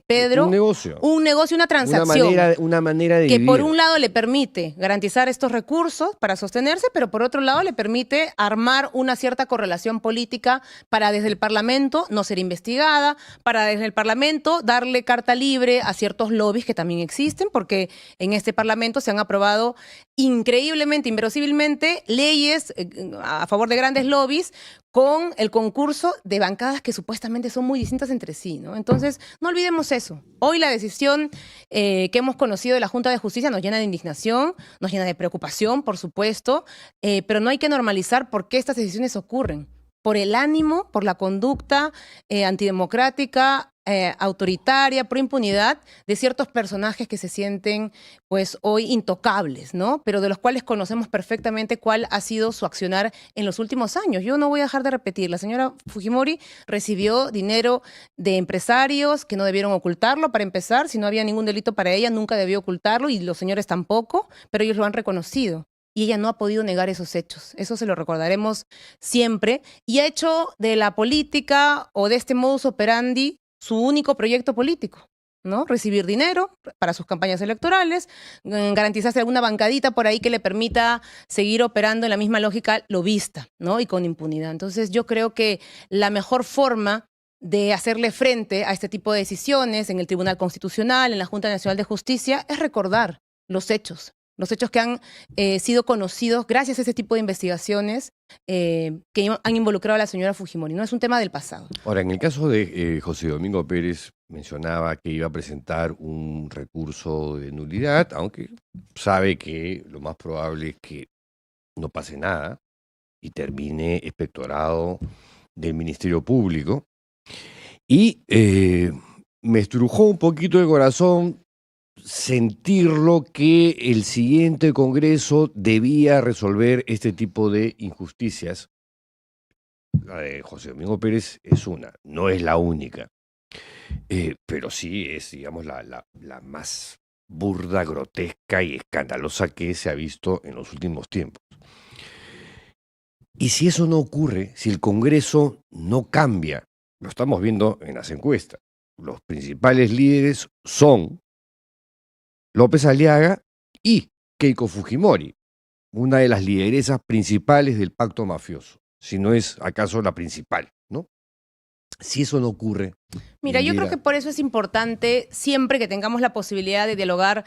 Pedro, Un negocio. una transacción. Una manera de Que vivir. por un lado le permite garantizar estos recursos para sostenerse, pero por otro lado le permite armar una cierta correlación política para desde el Parlamento no ser investigada, para desde el Parlamento darle carta libre a ciertos lobbies que también existen, porque en este Parlamento se han aprobado increíblemente, inverosímilmente, leyes a favor de grandes lobbies con el concurso de bancadas que supuestamente son muy distintas entre sí, ¿no? Entonces, no olvidemos eso. Hoy la decisión que hemos conocido de la Junta de Justicia nos llena de indignación, nos llena de preocupación, por supuesto, pero no hay que normalizar por qué estas decisiones ocurren. Por el ánimo, por la conducta antidemocrática, autoritaria, pro impunidad de ciertos personajes que se sienten pues hoy intocables, ¿no? Pero de los cuales conocemos perfectamente cuál ha sido su accionar en los últimos años. Yo no voy a dejar de repetir, la señora Fujimori recibió dinero de empresarios que no debieron ocultarlo para empezar, si no había ningún delito para ella, nunca debió ocultarlo y los señores tampoco, pero ellos lo han reconocido. Y ella no ha podido negar esos hechos. Eso se lo recordaremos siempre. Y ha hecho de la política o de este modus operandi su único proyecto político, ¿no? Recibir dinero para sus campañas electorales, garantizarse alguna bancadita por ahí que le permita seguir operando en la misma lógica lobista, ¿no? Y con impunidad. Entonces yo creo que la mejor forma de hacerle frente a este tipo de decisiones en el Tribunal Constitucional, en la Junta Nacional de Justicia, es recordar los hechos que han sido conocidos gracias a ese tipo de investigaciones que han involucrado a la señora Fujimori. No es un tema del pasado. Ahora, en el caso de José Domingo Pérez, mencionaba que iba a presentar un recurso de nulidad, aunque sabe que lo más probable es que no pase nada y termine expectorado del Ministerio Público. Y me estrujó un poquito el corazón sentirlo que el siguiente Congreso debía resolver este tipo de injusticias. La de José Domingo Pérez es una, no es la única, pero sí es, digamos, la más burda, grotesca y escandalosa que se ha visto en los últimos tiempos. Y si eso no ocurre, si el Congreso no cambia, lo estamos viendo en las encuestas, los principales líderes son López Aliaga y Keiko Fujimori, una de las lideresas principales del pacto mafioso, si no es acaso la principal, ¿no? Si eso no ocurre... Mira, yo creo que por eso es importante, siempre que tengamos la posibilidad de dialogar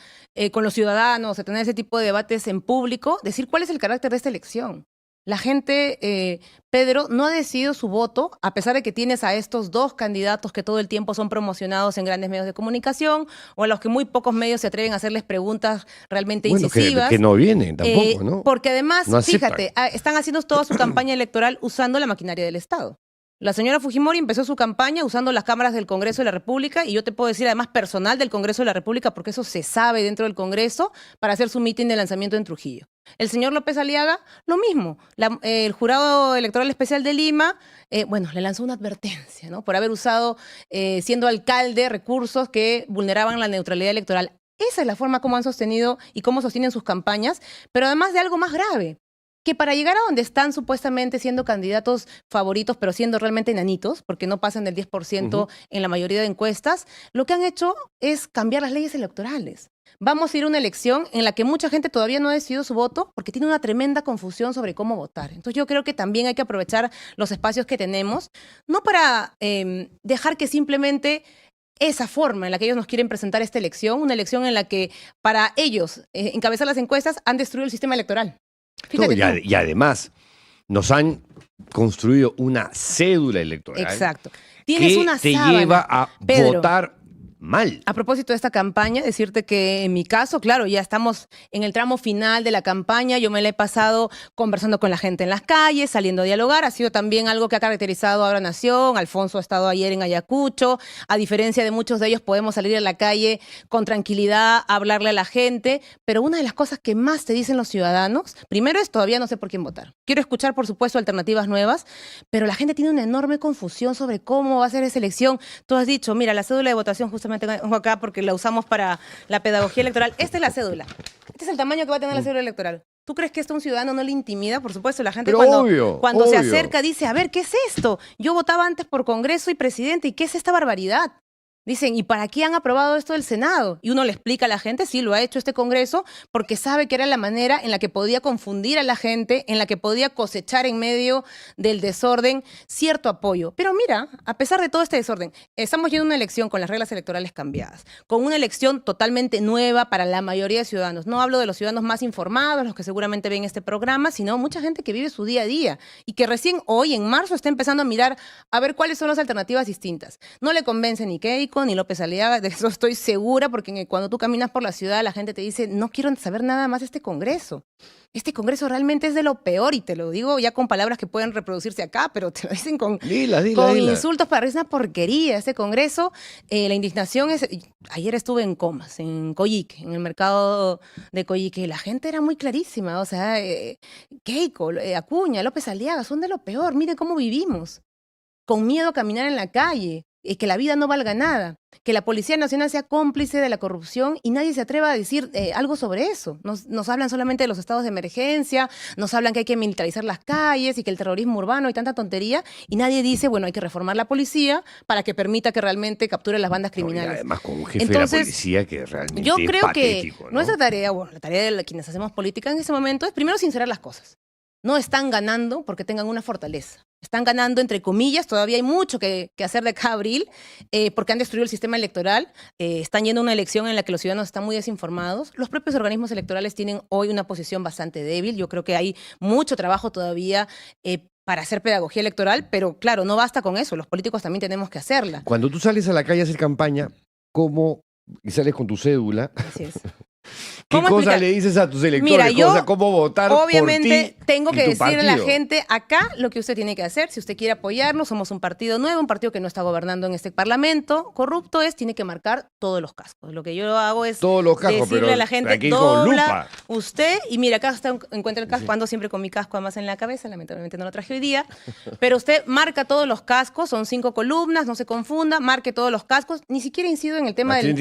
con los ciudadanos, de tener ese tipo de debates en público, decir cuál es el carácter de esta elección. La gente, Pedro, no ha decidido su voto, a pesar de que tienes a estos dos candidatos que todo el tiempo son promocionados en grandes medios de comunicación, o a los que muy pocos medios se atreven a hacerles preguntas realmente incisivas. Que no vienen tampoco, ¿no? Porque además, No aceptan. fíjate, están haciendo toda su campaña electoral usando la maquinaria del Estado. La señora Fujimori empezó su campaña usando las cámaras del Congreso de la República, y yo te puedo decir además personal del Congreso de la República, porque eso se sabe dentro del Congreso, para hacer su mitin de lanzamiento en Trujillo. El señor López Aliaga, lo mismo. El Jurado Electoral Especial de Lima, le lanzó una advertencia, ¿no? Por haber usado, siendo alcalde, recursos que vulneraban la neutralidad electoral. Esa es la forma como han sostenido y cómo sostienen sus campañas, pero además de algo más grave, que para llegar a donde están supuestamente siendo candidatos favoritos, pero siendo realmente enanitos, porque no pasan del 10% en la mayoría de encuestas, lo que han hecho es cambiar las leyes electorales. Vamos a ir a una elección en la que mucha gente todavía no ha decidido su voto porque tiene una tremenda confusión sobre cómo votar. Entonces yo creo que también hay que aprovechar los espacios que tenemos, no para dejar que simplemente esa forma en la que ellos nos quieren presentar esta elección, una elección en la que para ellos encabezar las encuestas han destruido el sistema electoral. Fíjate No, y además nos han construido una cédula electoral. Exacto. Tienes que una te sábana, lleva a Pedro. votar mal. A propósito de esta campaña, decirte que en mi caso, claro, ya estamos en el tramo final de la campaña. Yo me la he pasado conversando con la gente en las calles, saliendo a dialogar. Ha sido también algo que ha caracterizado a Ahora Nación. Alfonso ha estado ayer en Ayacucho. A diferencia de muchos de ellos, podemos salir a la calle con tranquilidad, a hablarle a la gente. Pero una de las cosas que más te dicen los ciudadanos, primero es todavía no sé por quién votar. Quiero escuchar, por supuesto, alternativas nuevas, pero la gente tiene una enorme confusión sobre cómo va a ser esa elección. Tú has dicho, mira, la cédula de votación justamente tengo acá porque la usamos para la pedagogía electoral. Esta es la cédula. Este es el tamaño que va a tener la cédula electoral. ¿Tú crees que esto a un ciudadano no le intimida? Por supuesto, la gente Pero cuando se obvio. acerca dice, a ver, ¿qué es esto? Yo votaba antes por Congreso y presidente, ¿y qué es esta barbaridad? Dicen, ¿y para qué han aprobado esto del Senado? Y uno le explica a la gente, sí, lo ha hecho este Congreso, porque sabe que era la manera en la que podía confundir a la gente, en la que podía cosechar en medio del desorden cierto apoyo. Pero mira, a pesar de todo este desorden, estamos yendo a una elección con las reglas electorales cambiadas, con una elección totalmente nueva para la mayoría de ciudadanos. No hablo de los ciudadanos más informados, los que seguramente ven este programa, sino mucha gente que vive su día a día y que recién hoy, en marzo, está empezando a mirar a ver cuáles son las alternativas distintas. No le convence ni Keiko, ni López Aliaga, de eso estoy segura, porque cuando tú caminas por la ciudad la gente te dice, no quiero saber nada más de este Congreso. Este Congreso realmente es de lo peor, y te lo digo ya con palabras que pueden reproducirse acá, pero te lo dicen con Dila. insultos para es una porquería. Este Congreso, la indignación es... Ayer estuve en Comas, en Coyique, en el mercado de Coyique, y la gente era muy clarísima, o sea, Keiko, Acuña, López Aliaga, son de lo peor, mire cómo vivimos, con miedo a caminar en la calle, que la vida no valga nada, que la Policía Nacional sea cómplice de la corrupción y nadie se atreva a decir algo sobre eso. Nos hablan solamente de los estados de emergencia, nos hablan que hay que militarizar las calles y que el terrorismo urbano y tanta tontería, y nadie dice, bueno, hay que reformar la policía para que permita que realmente capture las bandas criminales. Y además con un jefe de la policía que realmente yo es creo patético, que ¿no? nuestra tarea, bueno, la tarea de quienes hacemos política en ese momento es primero sincerar las cosas. No están ganando porque tengan una fortaleza. Están ganando, entre comillas, todavía hay mucho que hacer de acá a abril, porque han destruido el sistema electoral, están yendo a una elección en la que los ciudadanos están muy desinformados. Los propios organismos electorales tienen hoy una posición bastante débil. Yo creo que hay mucho trabajo todavía para hacer pedagogía electoral, pero claro, no basta con eso, los políticos también tenemos que hacerla. Cuando tú sales a la calle a hacer campaña, ¿cómo? Y sales con tu cédula, Así es. ¿qué ¿Cómo cosa explicar? le dices a tus electores? Mira, yo ¿Cómo votar obviamente por ti tengo y que tu decirle a la partido? gente acá lo que usted tiene que hacer. Si usted quiere apoyarnos, somos un partido nuevo, un partido que no está gobernando en este parlamento. Corrupto tiene que marcar todos los cascos. Lo que yo hago es Todos los cascos, decirle pero a la gente, aquí con dobla lupa. usted, y mira, acá está, encuentra el casco, ando siempre con mi casco además en la cabeza, lamentablemente no lo traje hoy día, pero usted marca todos los cascos, son 5 columnas, no se confunda, marque todos los cascos, ni siquiera incido en el tema del...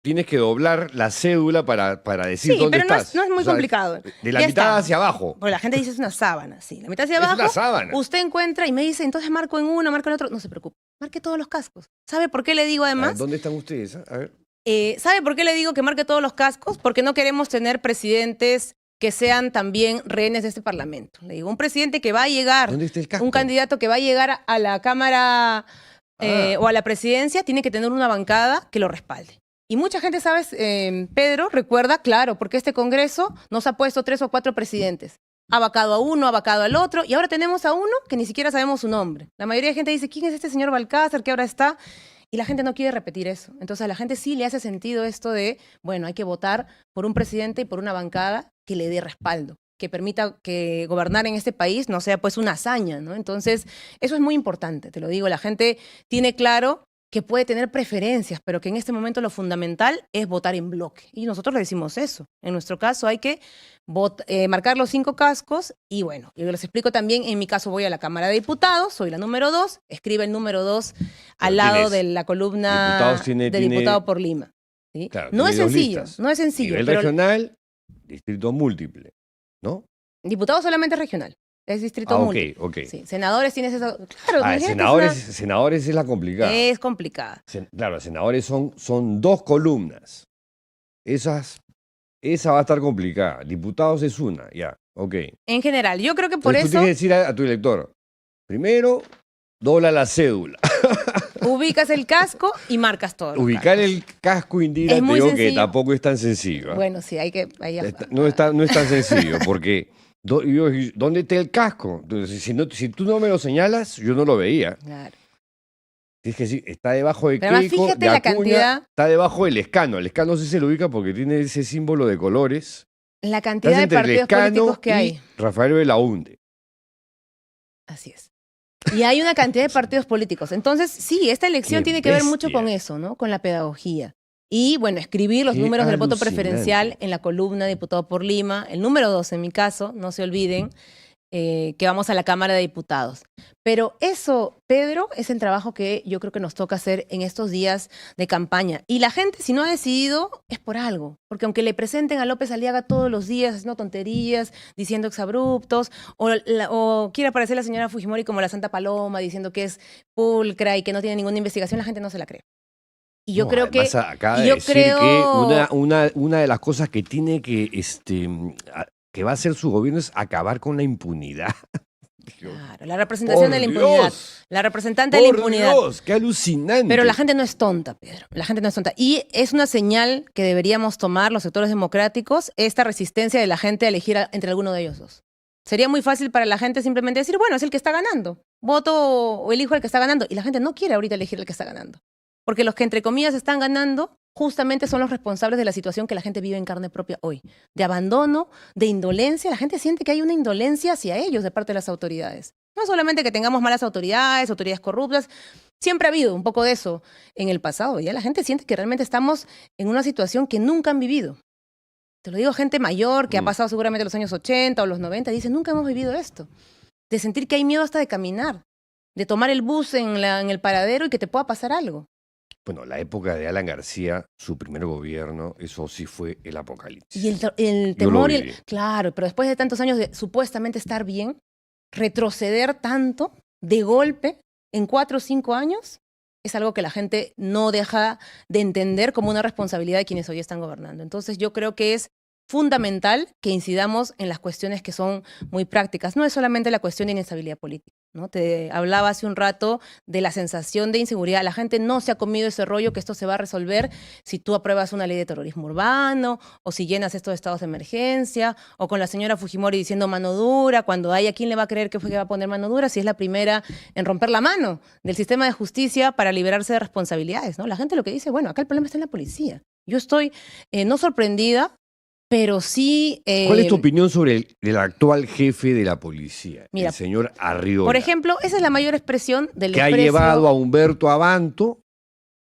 Tienes que doblar la cédula para decir Sí, dónde pero no estás. es muy O sea, complicado. De la Ya mitad está. hacia abajo. Porque la gente dice es una sábana, sí. La mitad hacia Es abajo, una sábana. usted encuentra y me dice, entonces marco en uno, marco en otro. No se preocupe, marque todos los cascos. ¿Sabe por qué le digo A ver, además? ¿dónde están ustedes? A ver. ¿Sabe por qué le digo que marque todos los cascos? Porque no queremos tener presidentes que sean también rehenes de este parlamento. Le digo, un presidente que va a llegar, ¿Dónde está el casco? un candidato que va a llegar a la Cámara o a la presidencia, tiene que tener una bancada que lo respalde. Y mucha gente, ¿sabes? Pedro, recuerda, claro, porque este Congreso nos ha puesto 3 o 4 presidentes. Ha vacado a uno, ha vacado al otro, y ahora tenemos a uno que ni siquiera sabemos su nombre. La mayoría de gente dice, ¿quién es este señor Balcázar que ahora está? Y la gente no quiere repetir eso. Entonces a la gente sí le hace sentido esto de, bueno, hay que votar por un presidente y por una bancada que le dé respaldo, que permita que gobernar en este país no sea pues una hazaña, ¿no? Entonces eso es muy importante, te lo digo. La gente tiene claro que puede tener preferencias, pero que en este momento lo fundamental es votar en bloque. Y nosotros le decimos eso. En nuestro caso hay que marcar los 5 cascos y bueno, yo les explico también, en mi caso voy a la Cámara de Diputados, soy la número 2, escribe el número 2 al lado de la columna de diputado por Lima. ¿Sí? Claro, No es tiene dos sencillo, listas. no es sencillo. Nivel Pero regional, distrito múltiple, ¿no? diputado solamente es regional, es distrito múltiple. Ok. Sí, senadores tienes eso. Claro, Senadores es la complicada. es complicada. Claro, senadores son 2 columnas. Esa va a estar complicada. Diputados es una, ya, ok. En general, yo creo que por Entonces, tú eso tienes que decir a tu elector, primero, dobla la cédula. ubicas el casco y marcas todo. Ubicar el casco, Indira, Es te muy digo que sencillo. tampoco es tan sencillo. ¿Ah? Bueno, sí, hay que... No es tan sencillo, porque ¿dónde está el casco? Entonces, si tú no me lo señalas, yo no lo veía. Claro. Tienes que decir, está debajo de Pero además, Keiko, fíjate de la Acuña, cantidad- está debajo del Lescano. El Lescano sí se lo ubica porque tiene ese símbolo de colores. La Estás cantidad de entre partidos Lescano políticos que y hay. Rafael Belaúnde. Así es. Y hay una cantidad de partidos políticos. Entonces, sí, esta elección Qué tiene que ver mucho bestia. con eso, ¿no? Con la pedagogía. Y, bueno, escribir los Qué números del voto alucinante. preferencial en la columna diputado por Lima, el número 2 en mi caso, no se olviden, que vamos a la Cámara de Diputados. Pero eso, Pedro, es el trabajo que yo creo que nos toca hacer en estos días de campaña. Y la gente, si no ha decidido, es por algo. Porque aunque le presenten a López Aliaga todos los días haciendo tonterías, diciendo exabruptos, o quiere aparecer la señora Fujimori como la Santa Paloma, diciendo que es pulcra y que no tiene ninguna investigación, la gente no se la cree. Y yo No, creo que... además acaba de yo decir creo- que una de las cosas que tiene que va a hacer su gobierno es acabar con la impunidad. Claro, la representación de la impunidad. Dios, La representante de la por impunidad. Dios, qué alucinante. Pero la gente no es tonta, Pedro. La gente no es tonta. Y es una señal que deberíamos tomar los sectores democráticos, esta resistencia de la gente a elegir entre alguno de ellos dos. Sería muy fácil para la gente simplemente decir, bueno, es el que está ganando. Voto o elijo al que está ganando. Y la gente no quiere ahorita elegir al que está ganando. Porque los que, entre comillas, están ganando, justamente son los responsables de la situación que la gente vive en carne propia hoy. De abandono, de indolencia. La gente siente que hay una indolencia hacia ellos de parte de las autoridades. No solamente que tengamos malas autoridades, autoridades corruptas. Siempre ha habido un poco de eso en el pasado. Ya la gente siente que realmente estamos en una situación que nunca han vivido. Te lo digo gente mayor que ha pasado seguramente los años 80 o los 90, dice, nunca hemos vivido esto. De sentir que hay miedo hasta de caminar, de tomar el bus en el paradero y que te pueda pasar algo. Bueno, la época de Alan García, su primer gobierno, eso sí fue el apocalipsis. Y el Yo lo temor, viví. claro, pero después de tantos años de supuestamente estar bien, retroceder tanto de golpe en 4 o 5 años es algo que la gente no deja de entender como una responsabilidad de quienes hoy están gobernando. Entonces yo creo que es fundamental que incidamos en las cuestiones que son muy prácticas. No es solamente la cuestión de inestabilidad política, ¿no? Te hablaba hace un rato de la sensación de inseguridad. La gente no se ha comido ese rollo que esto se va a resolver si tú apruebas una ley de terrorismo urbano o si llenas estos estados de emergencia o con la señora Fujimori diciendo mano dura, cuando hay a quién le va a creer que fue que va a poner mano dura si es la primera en romper la mano del sistema de justicia para liberarse de responsabilidades, ¿no? La gente lo que dice, bueno, acá el problema está en la policía. Yo estoy no sorprendida, pero sí... ¿Cuál es tu opinión sobre el actual jefe de la policía, Mira, el señor Arriola? Por ejemplo, esa es la mayor expresión del que ha desprecio. llevado a Humberto Abanto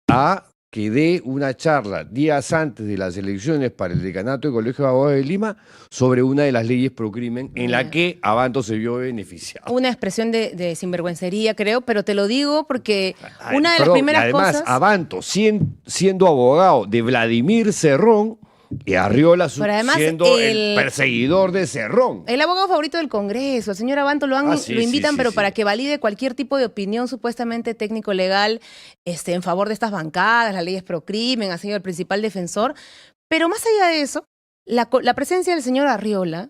a que dé una charla días antes de las elecciones para el decanato del Colegio de Abogados de Lima sobre una de las leyes pro crimen en la que Abanto se vio beneficiado. Una expresión de sinvergüencería, creo, pero te lo digo porque Ay, una de las perdón, primeras y además, cosas... Abanto, siendo abogado de Vladimir Cerrón, y Arriola Pero además, siendo el perseguidor de Cerrón. El abogado favorito del Congreso, el señor Abanto, lo invitan, sí, pero sí. para que valide cualquier tipo de opinión supuestamente técnico-legal en favor de estas bancadas, las leyes pro crimen, ha sido el principal defensor. Pero más allá de eso, la presencia del señor Arriola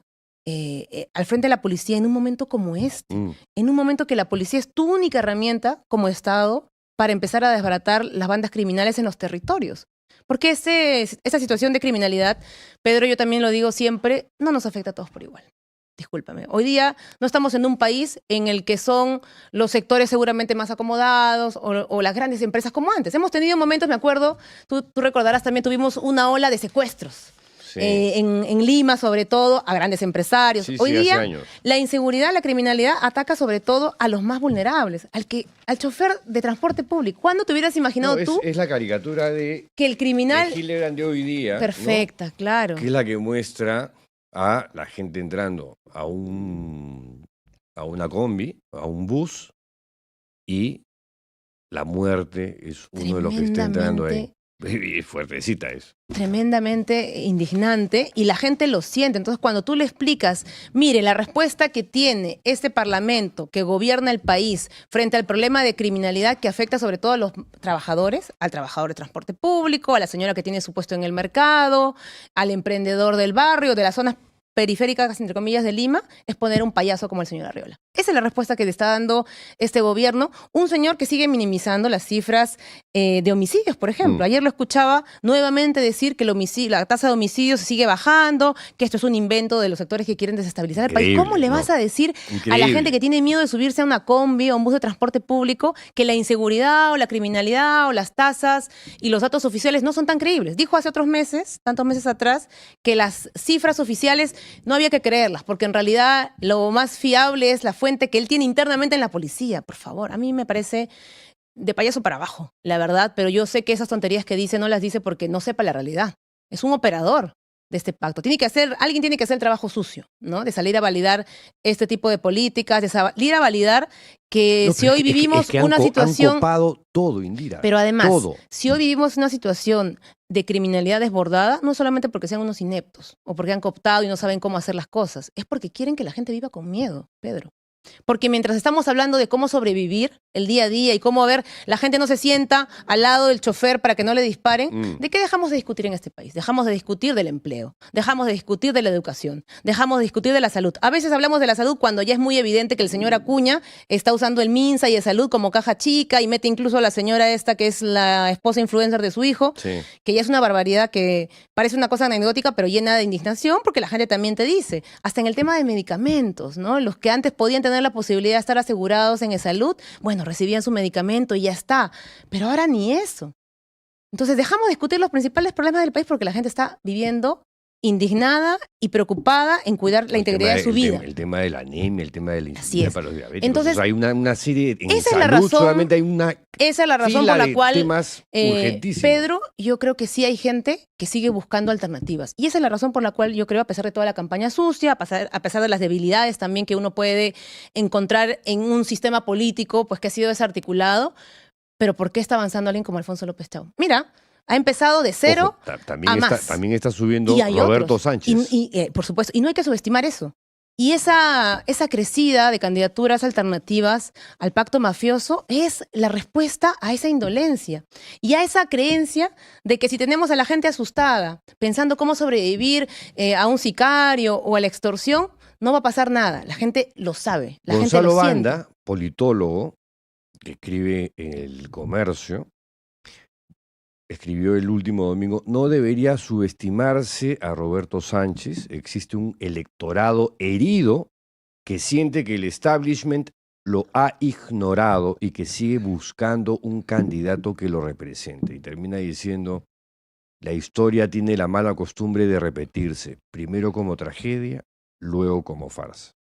al frente de la policía en un momento como este, en un momento que la policía es tu única herramienta como Estado para empezar a desbaratar las bandas criminales en los territorios. Porque esta situación de criminalidad, Pedro, yo también lo digo siempre, no nos afecta a todos por igual. Discúlpame. Hoy día no estamos en un país en el que son los sectores seguramente más acomodados o las grandes empresas como antes. Hemos tenido momentos, me acuerdo, tú recordarás también, tuvimos una ola de secuestros. Sí. En Lima, sobre todo, a grandes empresarios. Sí, Hoy sí, hace día, años. la inseguridad, la criminalidad ataca sobre todo a los más vulnerables, al chofer de transporte público. ¿Cuándo te hubieras imaginado No, tú es la caricatura de que el criminal... Hillebrand de hoy día, ¿no? Perfecta, claro. Que es la que muestra a la gente entrando a una combi, a un bus, y la muerte es uno de los que está entrando ahí. Y fuertecita es. Tremendamente indignante y la gente lo siente. Entonces, cuando tú le explicas, mire, la respuesta que tiene este parlamento que gobierna el país frente al problema de criminalidad que afecta sobre todo a los trabajadores, al trabajador de transporte público, a la señora que tiene su puesto en el mercado, al emprendedor del barrio, de las zonas periféricas, entre comillas, de Lima, es poner un payaso como el señor Arriola. Esa es la respuesta que le está dando este gobierno. Un señor que sigue minimizando las cifras de homicidios, por ejemplo. Ayer lo escuchaba nuevamente decir que la tasa de homicidios sigue bajando, que esto es un invento de los sectores que quieren desestabilizar el país. ¿Cómo le vas a decir a la gente que tiene miedo de subirse a una combi o un bus de transporte público que la inseguridad o la criminalidad o las tasas y los datos oficiales no son tan creíbles? Dijo hace otros meses, tantos meses atrás, que las cifras oficiales no había que creerlas, porque en realidad lo más fiable es la fuente que él tiene internamente en la policía. Por favor, a mí me parece de payaso para abajo, la verdad, pero yo sé que esas tonterías que dice no las dice porque no sepa la realidad. Es un operador de este pacto. Alguien tiene que hacer el trabajo sucio, ¿no? De salir a validar este tipo de políticas, de salir a validar que No, si pero hoy vivimos una situación... Han copado todo, Indira. Pero además, todo. si hoy vivimos una situación de criminalidad desbordada, no solamente porque sean unos ineptos o porque han cooptado y no saben cómo hacer las cosas, es porque quieren que la gente viva con miedo, Pedro. Porque mientras estamos hablando de cómo sobrevivir el día a día y cómo, a ver, la gente no se sienta al lado del chofer para que no le disparen, ¿de qué dejamos de discutir en este país? Dejamos de discutir del empleo, dejamos de discutir de la educación, dejamos de discutir de la salud. A veces hablamos de la salud cuando ya es muy evidente que el señor Acuña está usando el Minsa y el Salud como caja chica y mete incluso a la señora esta que es la esposa influencer de su hijo, que ya es una barbaridad que parece una cosa anecdótica pero llena de indignación porque la gente también te dice, hasta en el tema de medicamentos, ¿no? Los que antes podían tener la posibilidad de estar asegurados en el salud, bueno, recibían su medicamento y ya está. Pero ahora ni eso. Entonces dejamos de discutir los principales problemas del país porque la gente está viviendo indignada y preocupada en cuidar la integridad de su vida. El tema de la anemia, el tema de la Así insulina es. para los diabéticos. Entonces, O sea, hay una serie en esa es salud, la razón, solamente hay una esa es la razón fila por la de cual, temas urgentísimos. Pedro, yo creo que sí hay gente que sigue buscando alternativas. Y esa es la razón por la cual yo creo, a pesar de toda la campaña sucia, a pesar de las debilidades también que uno puede encontrar en un sistema político pues que ha sido desarticulado, pero ¿por qué está avanzando alguien como Alfonso López Chau? Mira, ha empezado de cero a más. También está subiendo Y hay Roberto otros. Sánchez. Por supuesto, y no hay que subestimar eso. Y esa crecida de candidaturas alternativas al pacto mafioso es la respuesta a esa indolencia y a esa creencia de que si tenemos a la gente asustada, pensando cómo sobrevivir a un sicario o a la extorsión, no va a pasar nada. La gente lo sabe, la Gonzalo gente lo siente. Banda, politólogo, que escribe en El Comercio, escribió el último domingo, no debería subestimarse a Roberto Sánchez. Existe un electorado herido que siente que el establishment lo ha ignorado y que sigue buscando un candidato que lo represente. Y termina diciendo, la historia tiene la mala costumbre de repetirse, primero como tragedia, luego como farsa.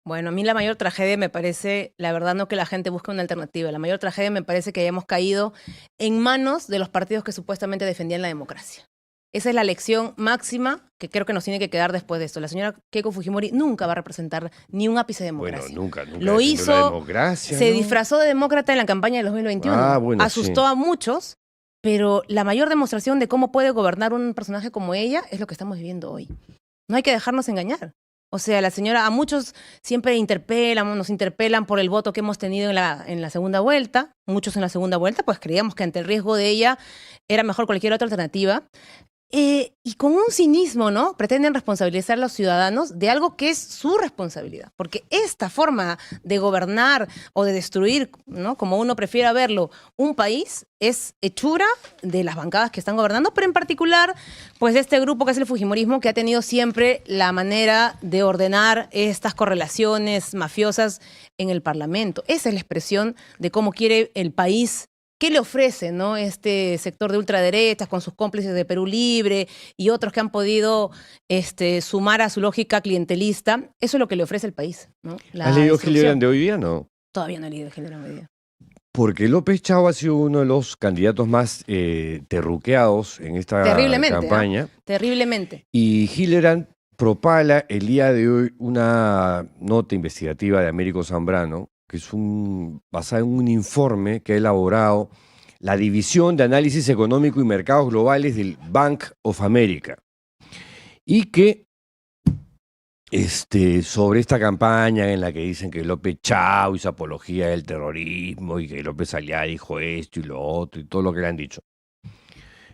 Bueno, a mí la mayor tragedia me parece, la verdad, no que la gente busque una alternativa. La mayor tragedia me parece que hayamos caído en manos de los partidos que supuestamente defendían la democracia. Esa es la lección máxima que creo que nos tiene que quedar después de esto. La señora Keiko Fujimori nunca va a representar ni un ápice de democracia. Bueno, nunca Lo defendió hizo, la democracia, se ¿no? disfrazó de demócrata en la campaña del 2021. Bueno, asustó a muchos, pero la mayor demostración de cómo puede gobernar un personaje como ella es lo que estamos viviendo hoy. No hay que dejarnos engañar. O sea, la señora, a muchos siempre nos interpelan por el voto que hemos tenido en la segunda vuelta. Muchos en la segunda vuelta, pues creíamos que ante el riesgo de ella era mejor cualquier otra alternativa. Y con un cinismo, ¿no? Pretenden responsabilizar a los ciudadanos de algo que es su responsabilidad. Porque esta forma de gobernar o de destruir, ¿no? Como uno prefiera verlo, un país es hechura de las bancadas que están gobernando, pero en particular, pues de este grupo que es el Fujimorismo, que ha tenido siempre la manera de ordenar estas correlaciones mafiosas en el Parlamento. Esa es la expresión de cómo quiere el país. ¿Qué le ofrece, ¿no? Este sector de ultraderechas con sus cómplices de Perú Libre y otros que han podido sumar a su lógica clientelista? Eso es lo que le ofrece el país, ¿no? ¿Has leído Gillibrand de hoy día? No. Todavía no he leído Gillibrand de hoy día. Porque López Chau ha sido uno de los candidatos más terruqueados en esta campaña. Terriblemente. Y Gillibrand propala el día de hoy una nota investigativa de Américo Zambrano, que es basada en un informe que ha elaborado la División de Análisis Económico y Mercados Globales del Bank of America. Y que sobre esta campaña en la que dicen que López Chau hizo apología del terrorismo y que López Aliaga dijo esto y lo otro y todo lo que le han dicho.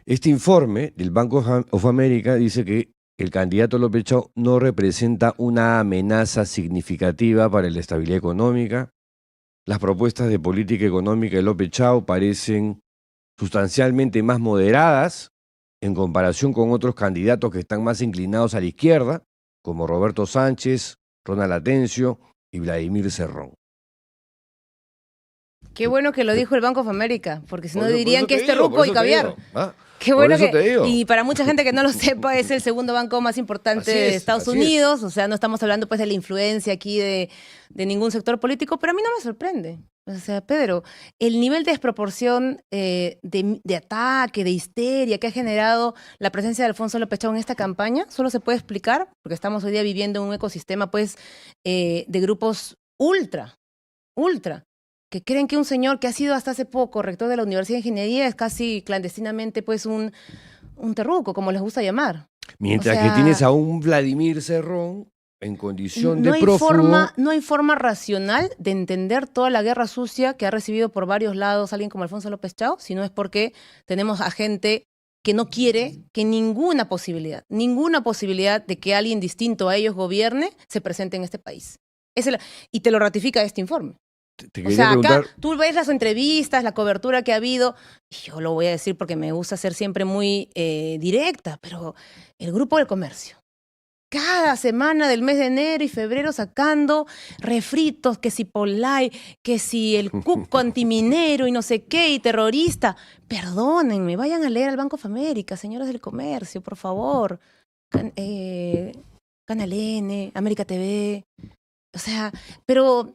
Este informe del Bank of America dice que el candidato López Chau no representa una amenaza significativa para la estabilidad económica. Las propuestas de política económica de López Chau parecen sustancialmente más moderadas en comparación con otros candidatos que están más inclinados a la izquierda, como Roberto Sánchez, Ronald Atencio y Vladimir Cerrón. Qué bueno que lo dijo el Banco of America, porque si no Por eso dirían que te este digo, ruco por y eso te caviar. digo, ¿ah? Qué Por bueno eso te digo. y para mucha gente que no lo sepa, es el segundo banco más importante Así es, de Estados así es. Unidos. O sea, no estamos hablando pues de la influencia aquí de ningún sector político, pero a mí no me sorprende. O sea, Pedro, el nivel de desproporción de ataque, de histeria que ha generado la presencia de Alfonso López Chau en esta campaña, solo se puede explicar porque estamos hoy día viviendo en un ecosistema pues de grupos ultra, que creen que un señor que ha sido hasta hace poco rector de la Universidad de Ingeniería es casi clandestinamente pues un terruco, como les gusta llamar. Mientras O sea, que tienes a un Vladimir Cerrón en condición de no hay prófugo. no hay forma racional de entender toda la guerra sucia que ha recibido por varios lados alguien como Alfonso López Chau, si no es porque tenemos a gente que no quiere que ninguna posibilidad de que alguien distinto a ellos gobierne se presente en este país. Y te lo ratifica este informe. Te O quería sea, acá preguntar, tú ves las entrevistas, la cobertura que ha habido, y yo lo voy a decir porque me gusta ser siempre muy directa, pero el Grupo del Comercio, cada semana del mes de enero y febrero sacando refritos, que si Polay, que si el cuco antiminero y no sé qué, y terrorista. Perdónenme, vayan a leer al Banco of America, señores del comercio, por favor. Canal N, América TV. O sea, pero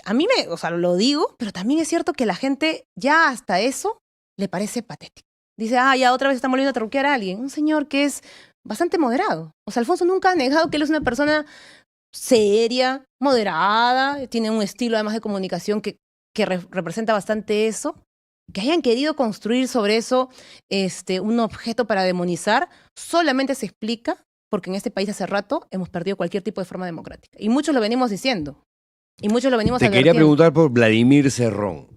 a mí o sea, lo digo, pero también es cierto que la gente ya hasta eso le parece patético. Dice, ya otra vez están volviendo a terruquear a alguien. Un señor que es bastante moderado. O sea, Alfonso nunca ha negado que él es una persona seria, moderada, tiene un estilo además de comunicación que representa bastante eso. Que hayan querido construir sobre eso un objeto para demonizar, solamente se explica porque en este país hace rato hemos perdido cualquier tipo de forma democrática. Y muchos lo venimos diciendo. Y muchos lo venimos te quería advirtiendo. preguntar por Vladimir Cerrón.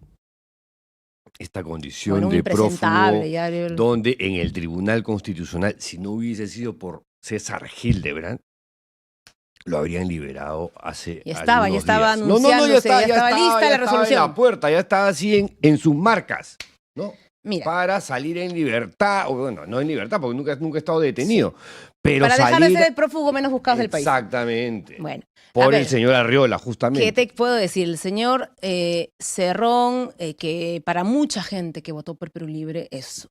Esta condición Bueno, un de prófugo, impresentable. Ya, donde en el Tribunal Constitucional, si no hubiese sido por César Hildebrand, lo habrían liberado hace ya estaba algunos días. días. Anunciándose, ya estaba lista la ya resolución. estaba en la puerta, ya estaba así en sus marcas, ¿no? Mira, Para salir en libertad, o bueno, no en libertad, porque nunca ha estado detenido, pero para dejar de salir... ser el prófugo menos buscado del país. Exactamente. Bueno, Por a el ver, señor Arriola, justamente. ¿qué te puedo decir? El señor Cerrón, que para mucha gente que votó por Perú Libre es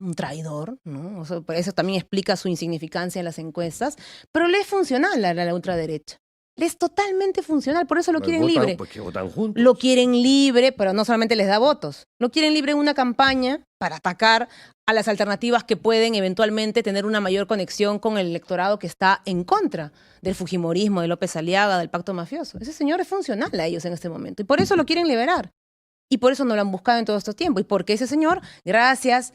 un traidor, ¿no? O sea, por eso también explica su insignificancia en las encuestas, pero le es funcional a la ultraderecha. Le es totalmente funcional, por eso lo quieren libre. Pues que votan juntos. Lo quieren libre, pero no solamente les da votos. Lo quieren libre en una campaña para atacar a las alternativas que pueden eventualmente tener una mayor conexión con el electorado que está en contra del fujimorismo, de López Aliaga, del pacto mafioso. Ese señor es funcional a ellos en este momento y por eso lo quieren liberar. Y por eso no lo han buscado en todo este tiempo. Y porque ese señor, gracias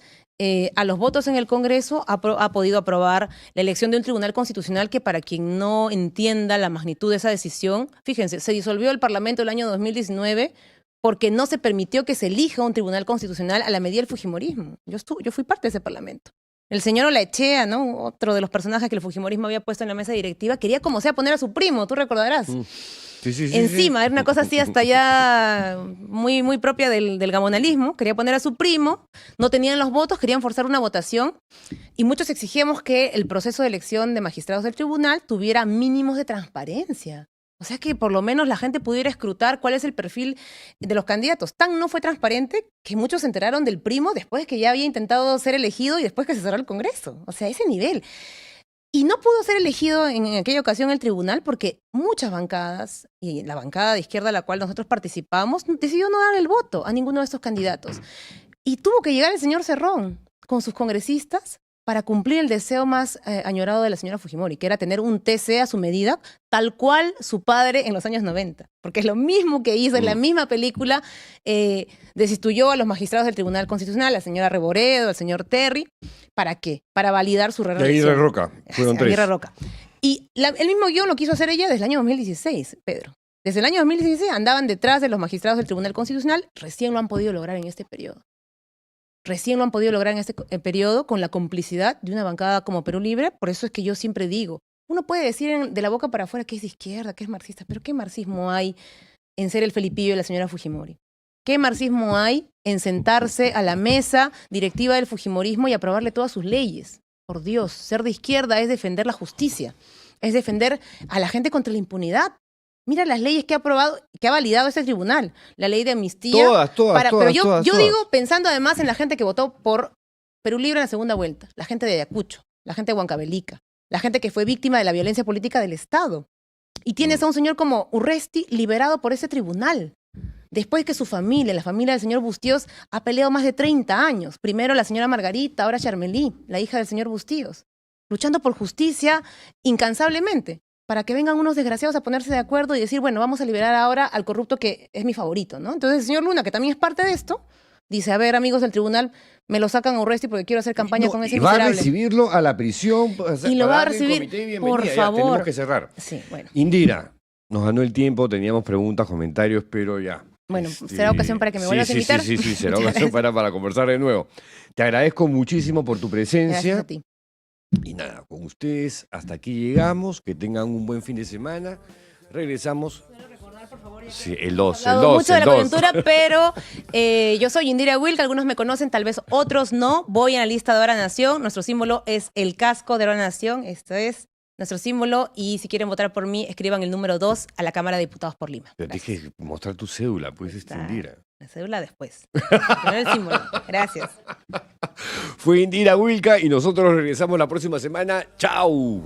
a los votos en el Congreso, ha podido aprobar la elección de un tribunal constitucional que, para quien no entienda la magnitud de esa decisión, fíjense, se disolvió el Parlamento el año 2019 porque no se permitió que se elija un tribunal constitucional a la medida del fujimorismo. Yo fui parte de ese Parlamento. El señor Olaechea, ¿no? Otro de los personajes que el fujimorismo había puesto en la mesa directiva, quería como sea poner a su primo, tú recordarás. Sí, Encima, era una cosa así hasta ya muy, muy propia del gamonalismo. Quería poner a su primo, no tenían los votos, querían forzar una votación y muchos exigíamos que el proceso de elección de magistrados del tribunal tuviera mínimos de transparencia. O sea, que por lo menos la gente pudiera escrutar cuál es el perfil de los candidatos. Tan no fue transparente que muchos se enteraron del primo después que ya había intentado ser elegido y después que se cerró el Congreso. O sea, ese nivel. Y no pudo ser elegido en aquella ocasión el tribunal porque muchas bancadas, y la bancada de izquierda a la cual nosotros participamos, decidió no dar el voto a ninguno de estos candidatos. Y tuvo que llegar el señor Cerrón con sus congresistas para cumplir el deseo más añorado de la señora Fujimori, que era tener un TC a su medida, tal cual su padre en los años 90. Porque es lo mismo que hizo en la misma película, destituyó a los magistrados del Tribunal Constitucional, a la señora Reboredo, al señor Terry. ¿Para qué? Para validar su reelección. Aguirre Roca, fueron tres. Aguirre Roca. Y el mismo guión lo quiso hacer ella desde el año 2016, Pedro. Desde el año 2016 andaban detrás de los magistrados del Tribunal Constitucional, recién lo han podido lograr en este periodo. Recién lo han podido lograr en este periodo con la complicidad de una bancada como Perú Libre. Por eso es que yo siempre digo, uno puede decir de la boca para afuera que es de izquierda, que es marxista, pero ¿qué marxismo hay en ser el Felipillo de la señora Fujimori? ¿Qué marxismo hay en sentarse a la mesa directiva del Fujimorismo y aprobarle todas sus leyes? Por Dios, ser de izquierda es defender la justicia, es defender a la gente contra la impunidad. Mira las leyes que ha aprobado, que ha validado este tribunal. La ley de amnistía. Pero yo digo, pensando además en la gente que votó por Perú Libre en la segunda vuelta, la gente de Ayacucho, la gente de Huancavelica, la gente que fue víctima de la violencia política del Estado. Y tienes a un señor como Urresti liberado por ese tribunal. Después que su familia, la familia del señor Bustíos, ha peleado más de 30 años. Primero la señora Margarita, ahora Charmelí, la hija del señor Bustíos, luchando por justicia incansablemente, para que vengan unos desgraciados a ponerse de acuerdo y decir, bueno, vamos a liberar ahora al corrupto que es mi favorito, ¿no? Entonces el señor Luna, que también es parte de esto, dice, a ver, amigos del tribunal, me lo sacan a Urresti porque quiero hacer campaña con ese miserable. Y va a recibirlo a la prisión. Y lo va a recibir, por favor. Tenemos que cerrar. Sí, bueno. Indira, nos ganó el tiempo, teníamos preguntas, comentarios, pero ya. Bueno, será ocasión para que me vuelvas a invitar. Sí, será ocasión para conversar de nuevo. Te agradezco muchísimo por tu presencia. Gracias a ti. Y nada, con ustedes hasta aquí llegamos. Que tengan un buen fin de semana. Regresamos. Sí, el 2. Mucho de la coyuntura, pero yo soy Indira Wilk, algunos me conocen, tal vez otros no. Voy en la lista de Ahora Nación. Nuestro símbolo es el casco de Ahora Nación. Esto es nuestro símbolo. Y si quieren votar por mí, escriban el número 2 a la Cámara de Diputados por Lima. Pero tienes que mostrar tu cédula, pues, Indira. La cédula después. Primero el símbolo. Gracias. Fue Indira Wilka y nosotros regresamos la próxima semana. ¡Chao!